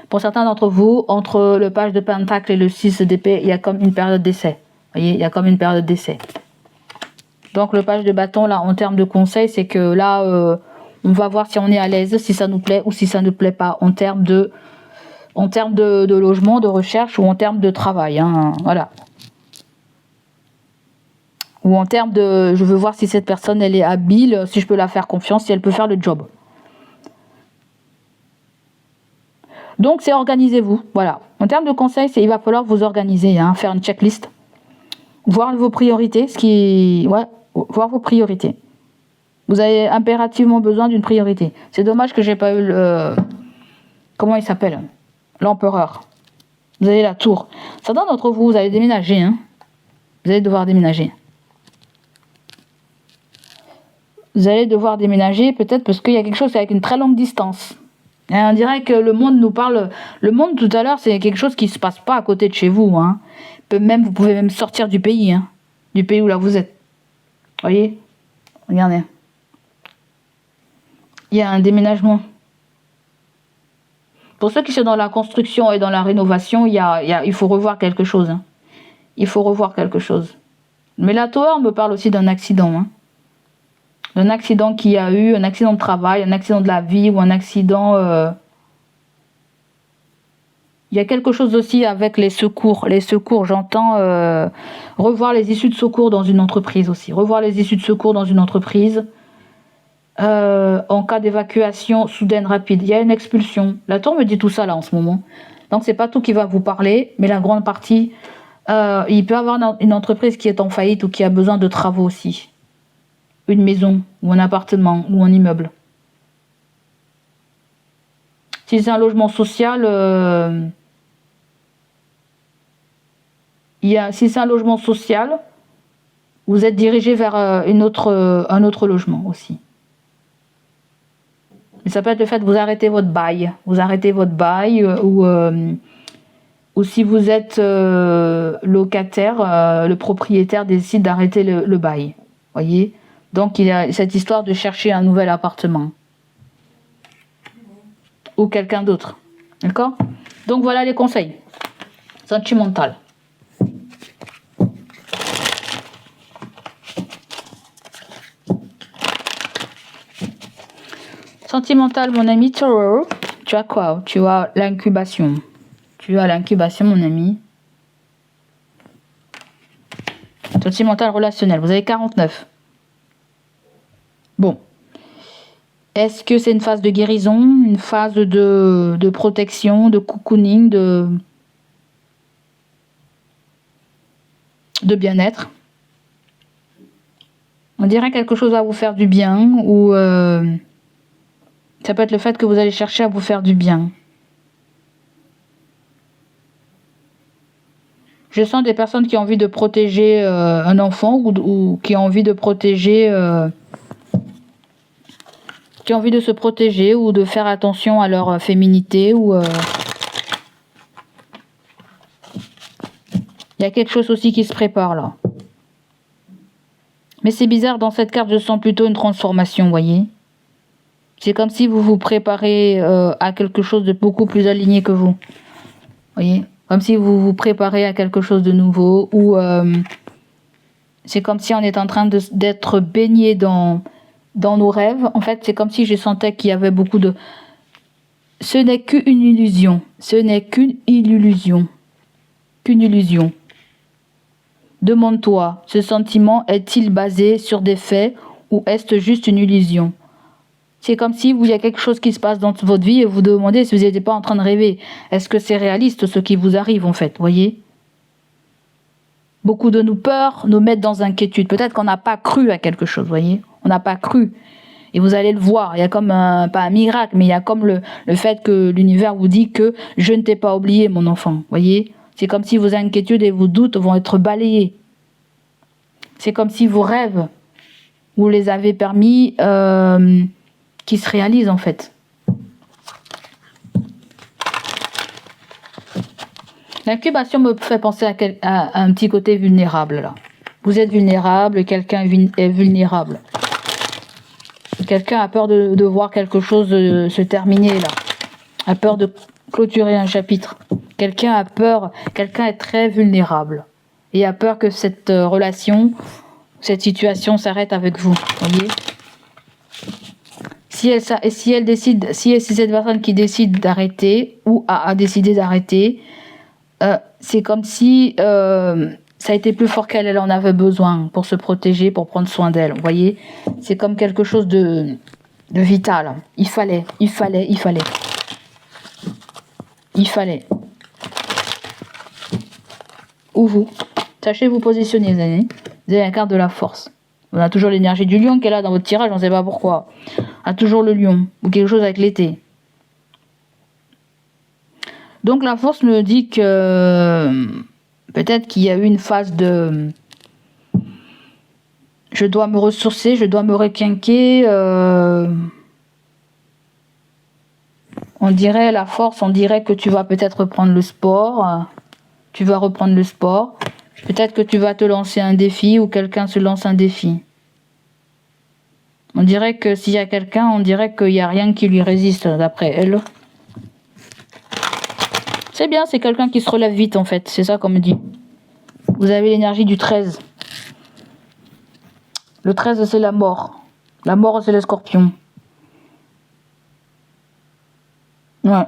Pour certains d'entre vous, entre le page de Pentacle et le 6 d'épée, il y a comme une période d'essai. Vous voyez, il y a comme une période d'essai. Donc le page de bâton, là, en termes de conseils, c'est que là, on va voir si on est à l'aise, si ça nous plaît ou si ça ne plaît pas, en termes de logement, de recherche ou en termes de travail. Hein, voilà. Ou en termes de, je veux voir si cette personne, elle est habile, si je peux la faire confiance, si elle peut faire le job. Donc, c'est organisez-vous. Voilà. En termes de conseils, il va falloir vous organiser, hein, faire une checklist. Voir vos priorités, voir vos priorités. Vous avez impérativement besoin d'une priorité. C'est dommage que j'ai pas eu comment il s'appelle ? L'empereur. Vous avez la tour. Certains d'entre vous, vous allez déménager, hein. Vous allez devoir déménager. Vous allez devoir déménager peut-être parce qu'il y a quelque chose avec une très longue distance. Et on dirait que le monde nous parle... Le monde tout à l'heure, c'est quelque chose qui ne se passe pas à côté de chez vous. Hein. Vous pouvez même sortir du pays. Hein, du pays où là vous êtes. Voyez ? Regardez. Il y a un déménagement. Pour ceux qui sont dans la construction et dans la rénovation, il faut revoir quelque chose. Hein. Il faut revoir quelque chose. Mais la Tower me parle aussi d'un accident. Hein. D'un accident qu'il y a eu, un accident de travail, un accident de la vie ou un accident... Il y a quelque chose aussi avec les secours. Les secours, j'entends revoir les issues de secours dans une entreprise aussi. Revoir les issues de secours dans une entreprise. En cas d'évacuation soudaine rapide. Il y a une expulsion. La tour me dit tout ça là en ce moment. Donc c'est pas tout qui va vous parler, mais la grande partie... il peut y avoir une entreprise qui est en faillite ou qui a besoin de travaux aussi. Une maison, ou un appartement, ou un immeuble. Si c'est un logement social, si c'est un logement social, vous êtes dirigé vers un autre logement aussi. Mais ça peut être le fait que vous arrêtez votre bail. Ou si vous êtes locataire, le propriétaire décide d'arrêter le bail. Voyez ? Donc, il y a cette histoire de chercher un nouvel appartement. Ou quelqu'un d'autre. D'accord ? Donc, voilà les conseils. Sentimental. Sentimental, mon ami Taureau. Tu as quoi ? Tu as l'incubation. Mon ami. Sentimental, relationnel. Vous avez 49. Bon. Est-ce que c'est une phase de guérison, une phase de protection, de cocooning, de bien-être ? On dirait quelque chose va vous faire du bien ou ça peut être le fait que vous allez chercher à vous faire du bien. Je sens des personnes qui ont envie de protéger un enfant ou qui ont envie de protéger... qui ont envie de se protéger ou de faire attention à leur féminité ou... Il y a quelque chose aussi qui se prépare là. Mais c'est bizarre, dans cette carte, je sens plutôt une transformation, vous voyez. C'est comme si vous vous préparez à quelque chose de beaucoup plus aligné que vous. Voyez, comme si vous vous préparez à quelque chose de nouveau, ou c'est comme si on est en train d'être baigné dans nos rêves. En fait, c'est comme si je sentais qu'il y avait beaucoup de... Ce n'est qu'une illusion. Ce n'est qu'une illusion. Qu'une illusion. Demande-toi, ce sentiment est-il basé sur des faits ou est-ce juste une illusion? C'est comme si il y a quelque chose qui se passe dans votre vie et vous demandez si vous n'étiez pas en train de rêver. Est-ce que c'est réaliste ce qui vous arrive en fait, voyez? Beaucoup de nos peurs nous mettent dans inquiétude. Peut-être qu'on n'a pas cru à quelque chose, voyez? On n'a pas cru. Et vous allez le voir, il y a comme pas un miracle, mais il y a comme le fait que l'univers vous dit que je ne t'ai pas oublié mon enfant, voyez? C'est comme si vos inquiétudes et vos doutes vont être balayés. C'est comme si vos rêves, vous les avez permis qu'ils se réalisent en fait. L'incubation me fait penser à un petit côté vulnérable là. Vous êtes vulnérable, quelqu'un est vulnérable. Quelqu'un a peur de voir quelque chose se terminer là. A peur de clôturer un chapitre. Quelqu'un a peur, quelqu'un est très vulnérable. Et a peur que cette relation, cette situation s'arrête avec vous. Voyez ? Si cette personne qui décide d'arrêter ou a décidé d'arrêter, c'est comme si ça a été plus fort qu'elle, elle en avait besoin pour se protéger, pour prendre soin d'elle. Vous voyez ? C'est comme quelque chose de vital. Il fallait. Ou vous. Sachez vous positionner, les amis. Vous avez la carte de la force. On a toujours l'énergie du lion qui est là dans votre tirage, on ne sait pas pourquoi. On a toujours le lion. Ou quelque chose avec l'été. Donc la force me dit que peut-être qu'il y a eu une phase de... Je dois me ressourcer, je dois me requinquer. On dirait la force, on dirait que tu vas peut-être reprendre le sport. Tu vas reprendre le sport. Peut-être que tu vas te lancer un défi ou quelqu'un se lance un défi. On dirait que s'il y a quelqu'un, on dirait qu'il n'y a rien qui lui résiste d'après elle. C'est bien, c'est quelqu'un qui se relève vite en fait, c'est ça qu'on me dit. Vous avez l'énergie du 13. Le 13 c'est la mort. La mort c'est le scorpion. Ouais.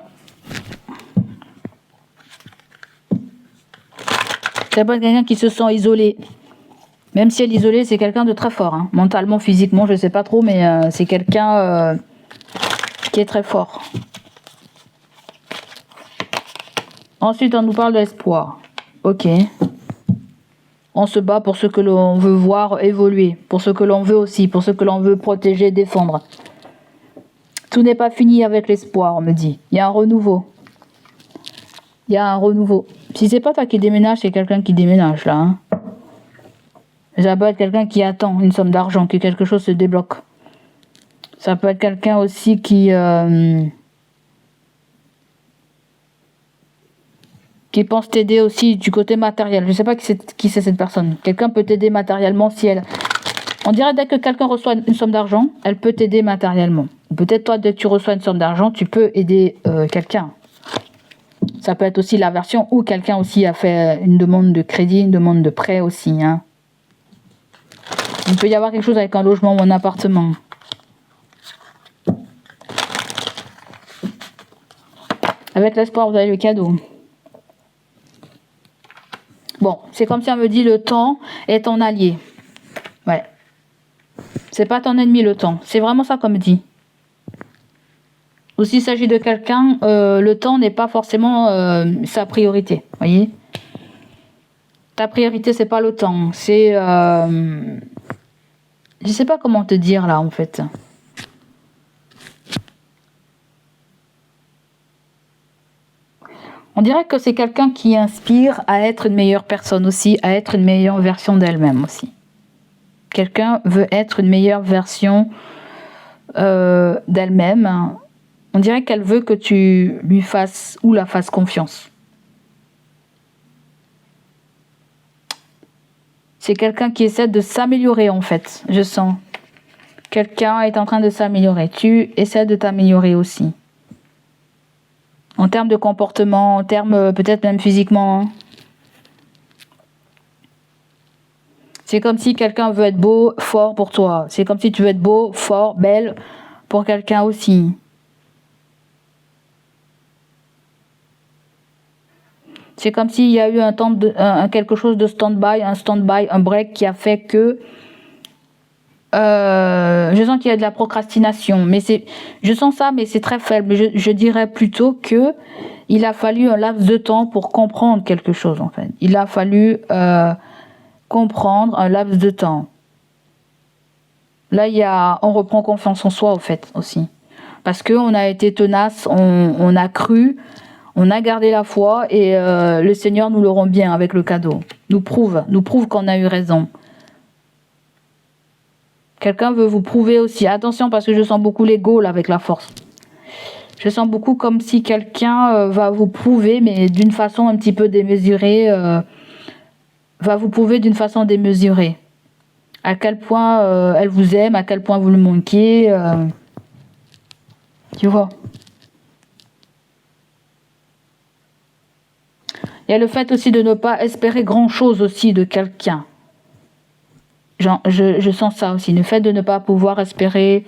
C'est pas quelqu'un qui se sent isolé. Même si elle est isolée, c'est quelqu'un de très fort. Hein. Mentalement, physiquement, je sais pas trop, mais c'est quelqu'un qui est très fort. Ensuite, on nous parle de l'espoir. Ok. On se bat pour ce que l'on veut voir évoluer, pour ce que l'on veut aussi, pour ce que l'on veut protéger, défendre. Tout n'est pas fini avec l'espoir, on me dit. Il y a un renouveau. Il y a un renouveau. Si c'est pas toi qui déménage, c'est quelqu'un qui déménage là. Hein. Ça peut être quelqu'un qui attend une somme d'argent, que quelque chose se débloque. Ça peut être quelqu'un aussi qui pense t'aider aussi du côté matériel. Je sais pas qui c'est cette personne. Quelqu'un peut t'aider matériellement si elle... On dirait dès que quelqu'un reçoit une somme d'argent, elle peut t'aider matériellement. Peut-être toi, dès que tu reçois une somme d'argent, tu peux aider quelqu'un. Ça peut être aussi la version où quelqu'un aussi a fait une demande de crédit, une demande de prêt aussi. Hein. Il peut y avoir quelque chose avec un logement ou un appartement. Avec l'espoir, vous avez le cadeau. Bon, c'est comme si on me dit le temps est ton allié. Ouais. C'est pas ton ennemi le temps. C'est vraiment ça qu'on me dit. Ou s'il s'agit de quelqu'un, le temps n'est pas forcément sa priorité. Voyez ? Ta priorité, c'est pas le temps. C'est... je sais pas comment te dire là en fait. On dirait que c'est quelqu'un qui inspire à être une meilleure personne aussi, à être une meilleure version d'elle-même aussi. Quelqu'un veut être une meilleure version d'elle-même. On dirait qu'elle veut que tu lui fasses ou la fasses confiance. C'est quelqu'un qui essaie de s'améliorer en fait, je sens. Quelqu'un est en train de s'améliorer. Tu essaies de t'améliorer aussi. En termes de comportement, en termes peut-être même physiquement. Hein. C'est comme si quelqu'un veut être beau, fort pour toi. C'est comme si tu veux être beau, fort, belle pour quelqu'un aussi. C'est comme s'il y a eu quelque chose de stand-by, un break qui a fait que je sens qu'il y a de la procrastination. Je sens ça, mais c'est très faible. Je dirais plutôt que il a fallu un laps de temps pour comprendre quelque chose, en fait. Il a fallu comprendre un laps de temps. Là, on reprend confiance en soi, au fait, aussi. Parce qu'on a été tenace, on a cru, on a gardé la foi et le Seigneur nous le rend bien avec le cadeau. Nous prouve qu'on a eu raison. Quelqu'un veut vous prouver aussi. Attention, parce que je sens beaucoup l'ego là avec la force. Je sens beaucoup comme si quelqu'un va vous prouver, mais d'une façon un petit peu démesurée. Va vous prouver d'une façon démesurée. À quel point elle vous aime, à quel point vous le manquez. Tu vois. Il y a le fait aussi de ne pas espérer grand-chose aussi de quelqu'un. Je sens ça aussi, le fait de ne pas pouvoir espérer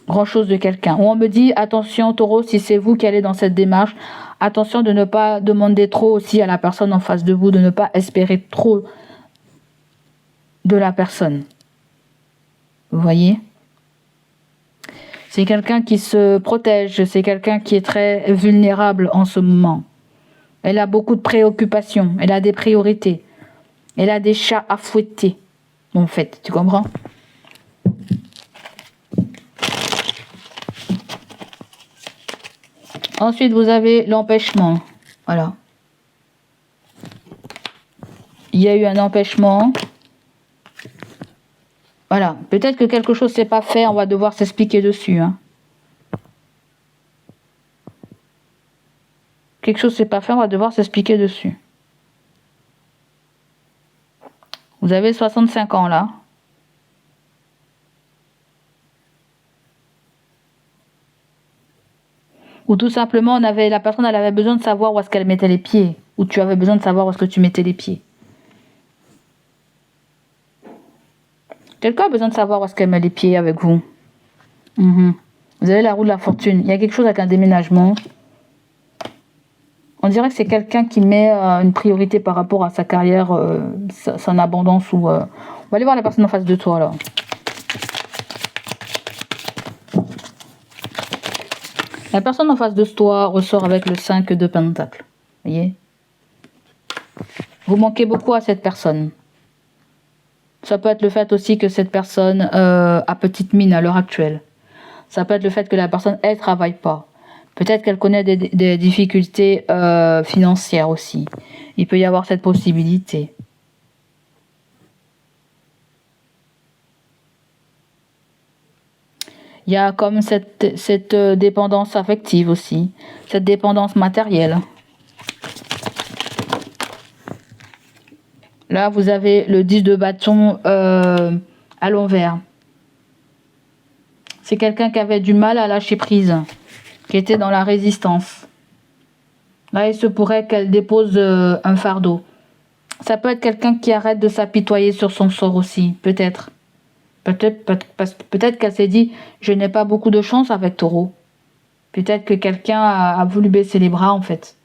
grand-chose de quelqu'un. Ou on me dit, attention Taureau, si c'est vous qui allez dans cette démarche, attention de ne pas demander trop aussi à la personne en face de vous, de ne pas espérer trop de la personne. Vous voyez ? C'est quelqu'un qui se protège, c'est quelqu'un qui est très vulnérable en ce moment. Elle a beaucoup de préoccupations, elle a des priorités, elle a des chats à fouetter. En fait, tu comprends? Ensuite, vous avez l'empêchement. Voilà. Il y a eu un empêchement. Voilà. Peut-être que quelque chose ne s'est pas fait, on va devoir s'expliquer dessus. Hein. Quelque chose ne s'est pas fait, on va devoir s'expliquer dessus. Vous avez 65 ans là. Ou tout simplement, la personne elle avait besoin de savoir où est-ce qu'elle mettait les pieds. Ou tu avais besoin de savoir où est-ce que tu mettais les pieds. Quelqu'un a besoin de savoir où est-ce qu'elle met les pieds avec vous. Vous avez la roue de la fortune. Il y a quelque chose avec un déménagement. On dirait que c'est quelqu'un qui met une priorité par rapport à sa carrière, son abondance. On va aller voir la personne en face de toi, là. La personne en face de toi ressort avec le 5 de Pentacle. Vous voyez ? Vous manquez beaucoup à cette personne. Ça peut être le fait aussi que cette personne a petite mine à l'heure actuelle. Ça peut être le fait que la personne, elle, ne travaille pas. Peut-être qu'elle connaît des difficultés financières aussi. Il peut y avoir cette possibilité. Il y a comme cette dépendance affective aussi. Cette dépendance matérielle. Là, vous avez le 10 de bâton à l'envers. C'est quelqu'un qui avait du mal à lâcher prise, qui était dans la résistance. Là, il se pourrait qu'elle dépose un fardeau. Ça peut être quelqu'un qui arrête de s'apitoyer sur son sort aussi, peut-être. Peut-être qu'elle s'est dit, je n'ai pas beaucoup de chance avec Taureau. Peut-être que quelqu'un a voulu baisser les bras, en fait.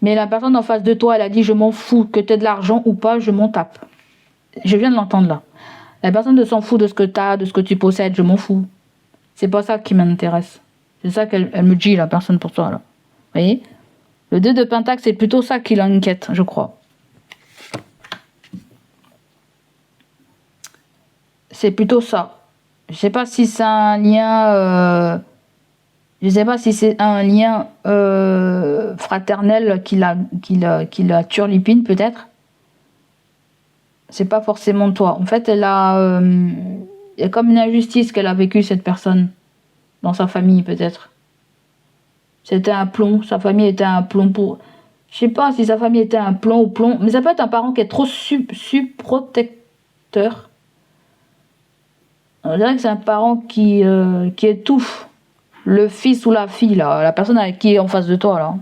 Mais la personne en face de toi, elle a dit, je m'en fous, que tu aies de l'argent ou pas, je m'en tape. Je viens de l'entendre là. La personne ne s'en fout de ce que tu as, de ce que tu possèdes, je m'en fous. C'est pas ça qui m'intéresse. C'est ça qu'elle me dit, la personne pour toi là. Vous voyez ? Le 2 de Pentacle, c'est plutôt ça qui l'inquiète, je crois. C'est plutôt ça. Je sais pas si c'est un lien... je sais pas si c'est un lien fraternel qui la turlupine, peut-être. C'est pas forcément toi. En fait, il y a comme une injustice qu'elle a vécue, cette personne. Dans sa famille, peut-être. C'était un plomb. Sa famille était un plomb pour... Je sais pas si sa famille était un plomb ou plomb. Mais ça peut être un parent qui est trop protecteur. On dirait que c'est un parent qui étouffe le fils ou la fille, là. La personne qui est en face de toi, là.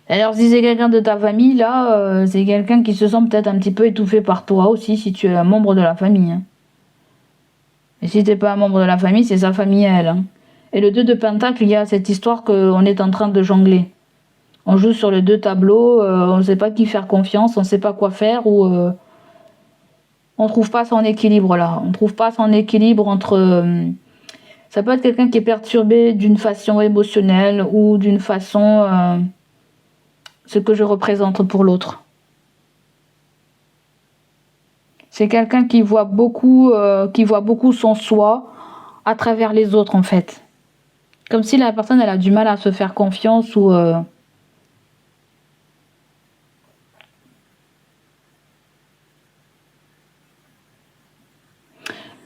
Alors si c'est quelqu'un de ta famille, là, c'est quelqu'un qui se sent peut-être un petit peu étouffé par toi aussi, si tu es un membre de la famille. Hein. Et si t'es pas un membre de la famille, c'est sa famille à elle. Hein. Et le 2 de Pentacle, il y a cette histoire qu'on est en train de jongler. On joue sur les deux tableaux, on ne sait pas qui faire confiance, on ne sait pas quoi faire, ou on trouve pas son équilibre là. On trouve pas son équilibre entre... ça peut être quelqu'un qui est perturbé d'une façon émotionnelle ou d'une façon... ce que je représente pour l'autre. C'est quelqu'un qui voit beaucoup son soi à travers les autres en fait. Comme si la personne elle a du mal à se faire confiance ou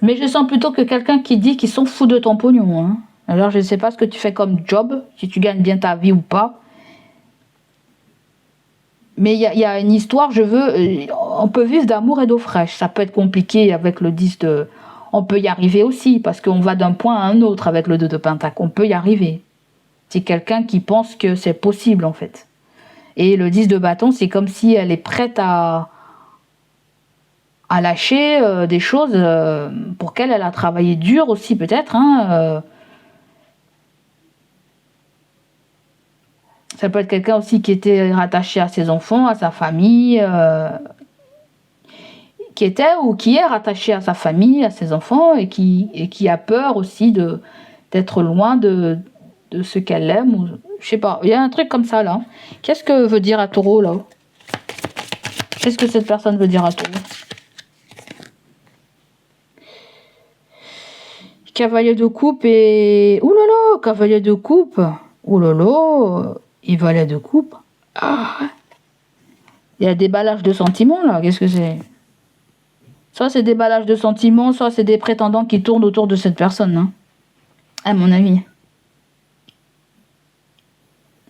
mais je sens plutôt que quelqu'un qui dit qu'il s'en fout de ton pognon. Hein. Alors je ne sais pas ce que tu fais comme job, si tu gagnes bien ta vie ou pas. Mais il y a une histoire, on peut vivre d'amour et d'eau fraîche. Ça peut être compliqué avec le 10 de... On peut y arriver aussi, parce qu'on va d'un point à un autre avec le 2 de Pentacle. On peut y arriver. C'est quelqu'un qui pense que c'est possible, en fait. Et le 10 de bâton, c'est comme si elle est prête à lâcher des choses pour qu'elle a travaillé dur aussi, peut-être, hein, ça peut être quelqu'un aussi qui était rattaché à ses enfants, à sa famille, qui était ou qui est rattaché à sa famille, à ses enfants, et qui a peur aussi d'être loin de ce qu'elle aime. Ou, je sais pas, il y a un truc comme ça là. Qu'est-ce que veut dire à Taureau là? Qu'est-ce que cette personne veut dire à Taureau? Cavalier de coupe et... Ouh là là, cavalier de coupe. Ouh là là. Et valet de coupe. Ah. Il y a des ballages de sentiments là. Qu'est-ce que c'est? Soit c'est des ballages de sentiments, soit c'est des prétendants qui tournent autour de cette personne. Hein. À mon avis.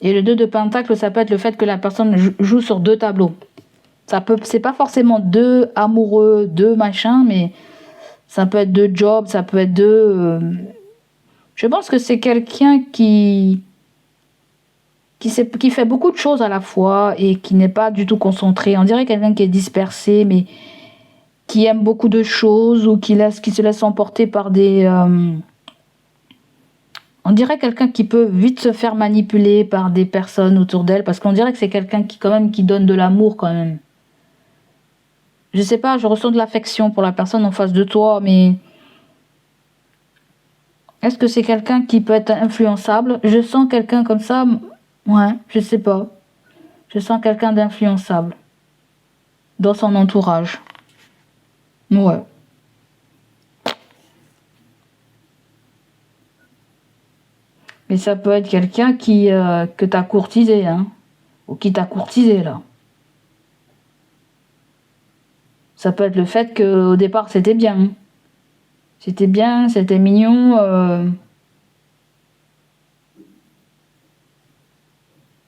Et le 2 de Pentacle, ça peut être le fait que la personne joue sur deux tableaux. C'est pas forcément deux amoureux, deux machins, mais ça peut être deux jobs, ça peut être deux... Je pense que c'est quelqu'un qui fait beaucoup de choses à la fois et qui n'est pas du tout concentré. On dirait quelqu'un qui est dispersé, mais qui aime beaucoup de choses ou qui se laisse emporter par des... On dirait quelqu'un qui peut vite se faire manipuler par des personnes autour d'elle, parce qu'on dirait que c'est quelqu'un qui donne de l'amour quand même. Je sais pas, je ressens de l'affection pour la personne en face de toi, mais... Est-ce que c'est quelqu'un qui peut être influençable? Je sens quelqu'un comme ça... Ouais, je sais pas. Je sens quelqu'un d'influençable. Dans son entourage. Ouais. Mais ça peut être quelqu'un que t'as courtisé, hein. Ou qui t'a courtisé, là. Ça peut être le fait qu'au départ, c'était bien. C'était bien, c'était mignon.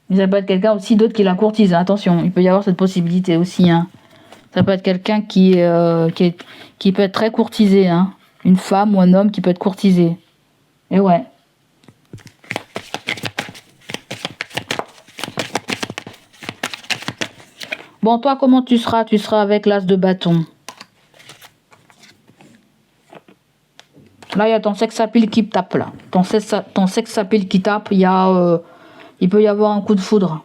Mais ça peut être quelqu'un aussi d'autre qui la courtise. Hein. Attention, il peut y avoir cette possibilité aussi. Hein. Ça peut être quelqu'un qui peut être très courtisé. Hein. Une femme ou un homme qui peut être courtisé. Et ouais. Bon, toi, comment tu seras? Tu seras avec l'as de bâton. Là, il y a ton sexapile qui tape, là. Ton sexapile qui tape, il peut y avoir un coup de foudre.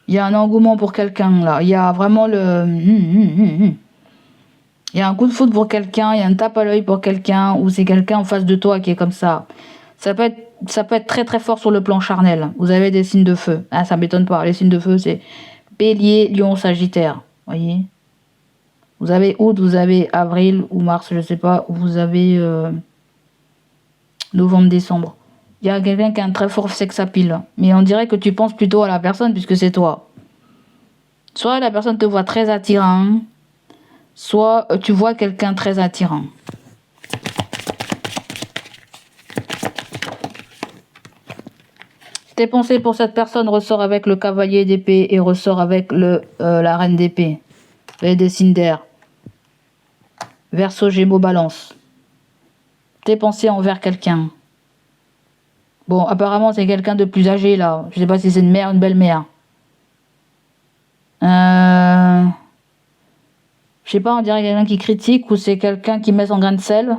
Il y a un engouement pour quelqu'un, là. Il y a vraiment il y a un coup de foudre pour quelqu'un, il y a un tape à l'œil pour quelqu'un, ou c'est quelqu'un en face de toi qui est comme ça. Ça peut être très très fort sur le plan charnel. Vous avez des signes de feu. Ah, ça m'étonne pas. Les signes de feu, c'est Bélier, Lion, Sagittaire. Voyez. Vous avez août, vous avez avril ou mars, je sais pas. Ou vous avez novembre, décembre. Il y a quelqu'un qui a un très fort sex-appeal. Mais on dirait que tu penses plutôt à la personne puisque c'est toi. Soit la personne te voit très attirant, soit tu vois quelqu'un très attirant. Tes pensées pour cette personne ressort avec le cavalier d'épée et ressort avec la reine d'épée. Et des signes d'air. Verseau, Gémeaux, Balance. Tes pensées envers quelqu'un. Bon, apparemment, c'est quelqu'un de plus âgé, là. Je sais pas si c'est une mère ou une belle-mère. Je sais pas, on dirait quelqu'un qui critique ou c'est quelqu'un qui met son grain de sel.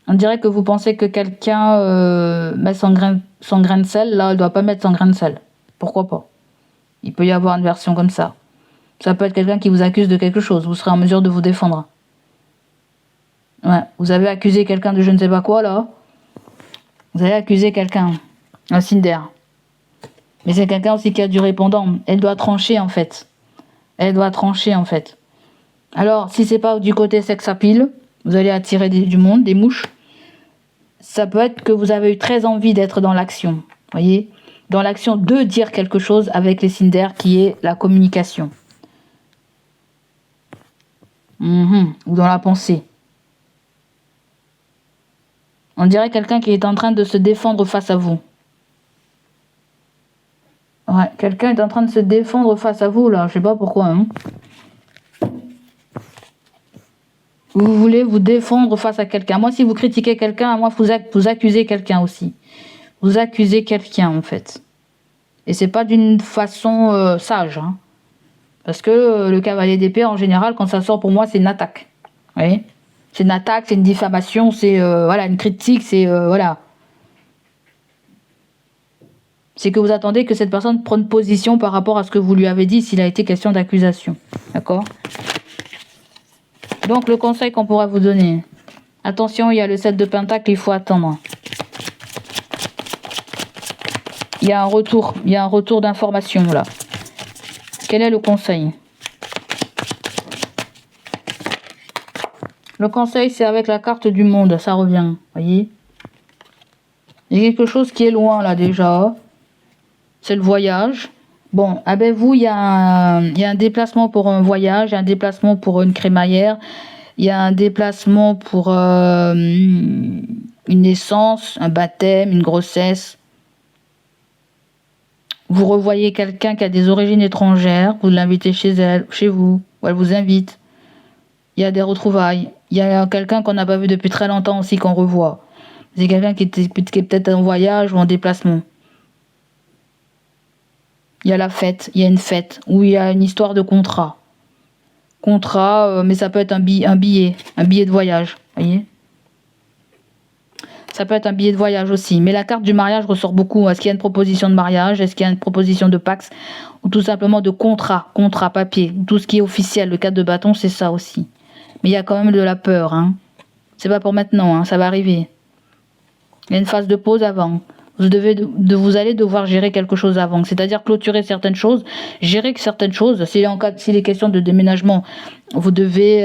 On dirait que vous pensez que quelqu'un met son grain de sel. Là, elle doit pas mettre son grain de sel. Pourquoi pas? Il peut y avoir une version comme ça. Ça peut être quelqu'un qui vous accuse de quelque chose. Vous serez en mesure de vous défendre. Ouais, vous avez accusé quelqu'un de je ne sais pas quoi, là. Vous avez accusé quelqu'un. Un signe d'air. Mais c'est quelqu'un aussi qui a du répondant. Elle doit trancher, en fait. Elle doit trancher, en fait. Alors, si c'est pas du côté sex appeal, vous allez attirer du monde, des mouches. Ça peut être que vous avez eu très envie d'être dans l'action. Voyez, dans l'action de dire quelque chose avec les signes d'air qui est la communication. Ou dans la pensée. On dirait quelqu'un qui est en train de se défendre face à vous. Ouais, quelqu'un est en train de se défendre face à vous, là. Je sais pas pourquoi, hein. Vous voulez vous défendre face à quelqu'un. Moi, si vous critiquez quelqu'un, moi, vous accusez quelqu'un aussi. Vous accusez quelqu'un, en fait. Et c'est pas d'une façon sage, hein. Parce que le cavalier d'épée, en général, quand ça sort pour moi, c'est une attaque. Vous voyez ? C'est une attaque, c'est une diffamation, c'est voilà, une critique, c'est voilà. C'est que vous attendez que cette personne prenne position par rapport à ce que vous lui avez dit s'il a été question d'accusation. D'accord ? Donc le conseil qu'on pourra vous donner. Attention, il y a le 7 de Pentacle, il faut attendre. Il y a un retour d'information là. Quel est le conseil ? Le conseil, c'est avec la carte du monde, ça revient, voyez ? Il y a quelque chose qui est loin là déjà. C'est le voyage. Bon, ah ben vous, il y a un déplacement pour un voyage, il y a un déplacement pour une crémaillère, il y a un déplacement pour une naissance, un baptême, une grossesse. Vous revoyez quelqu'un qui a des origines étrangères, vous l'invitez chez elle, chez vous, ou elle vous invite. Il y a des retrouvailles. Il y a quelqu'un qu'on n'a pas vu depuis très longtemps aussi qu'on revoit. C'est quelqu'un qui est peut-être en voyage ou en déplacement. Il y a la fête, il y a une fête, où il y a une histoire de contrat. Contrat, mais ça peut être un billet de voyage, voyez. Ça peut être un billet de voyage aussi. Mais la carte du mariage ressort beaucoup. Est-ce qu'il y a une proposition de mariage? Est-ce qu'il y a une proposition de pax? Ou tout simplement de contrat papier. Tout ce qui est officiel. Le 4 de bâton, c'est ça aussi. Mais il y a quand même de la peur, hein. C'est pas pour maintenant, hein, ça va arriver. Il y a une phase de pause avant. Vous allez devoir gérer quelque chose avant. C'est-à-dire clôturer certaines choses, gérer certaines choses. S'il est question de déménagement, vous devez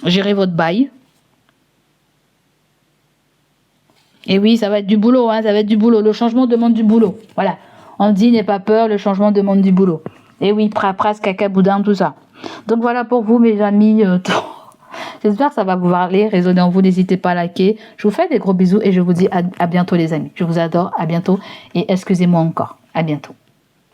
gérer votre bail. Et oui, ça va être du boulot, hein, ça va être du boulot. Le changement demande du boulot. Voilà. On dit, n'aie pas peur, le changement demande du boulot. Et oui, pras, caca, boudin, tout ça. Donc voilà pour vous, mes amis. J'espère que ça va vous parler, résonner en vous. N'hésitez pas à liker. Je vous fais des gros bisous et je vous dis à bientôt, les amis. Je vous adore, à bientôt. Et excusez-moi encore. À bientôt.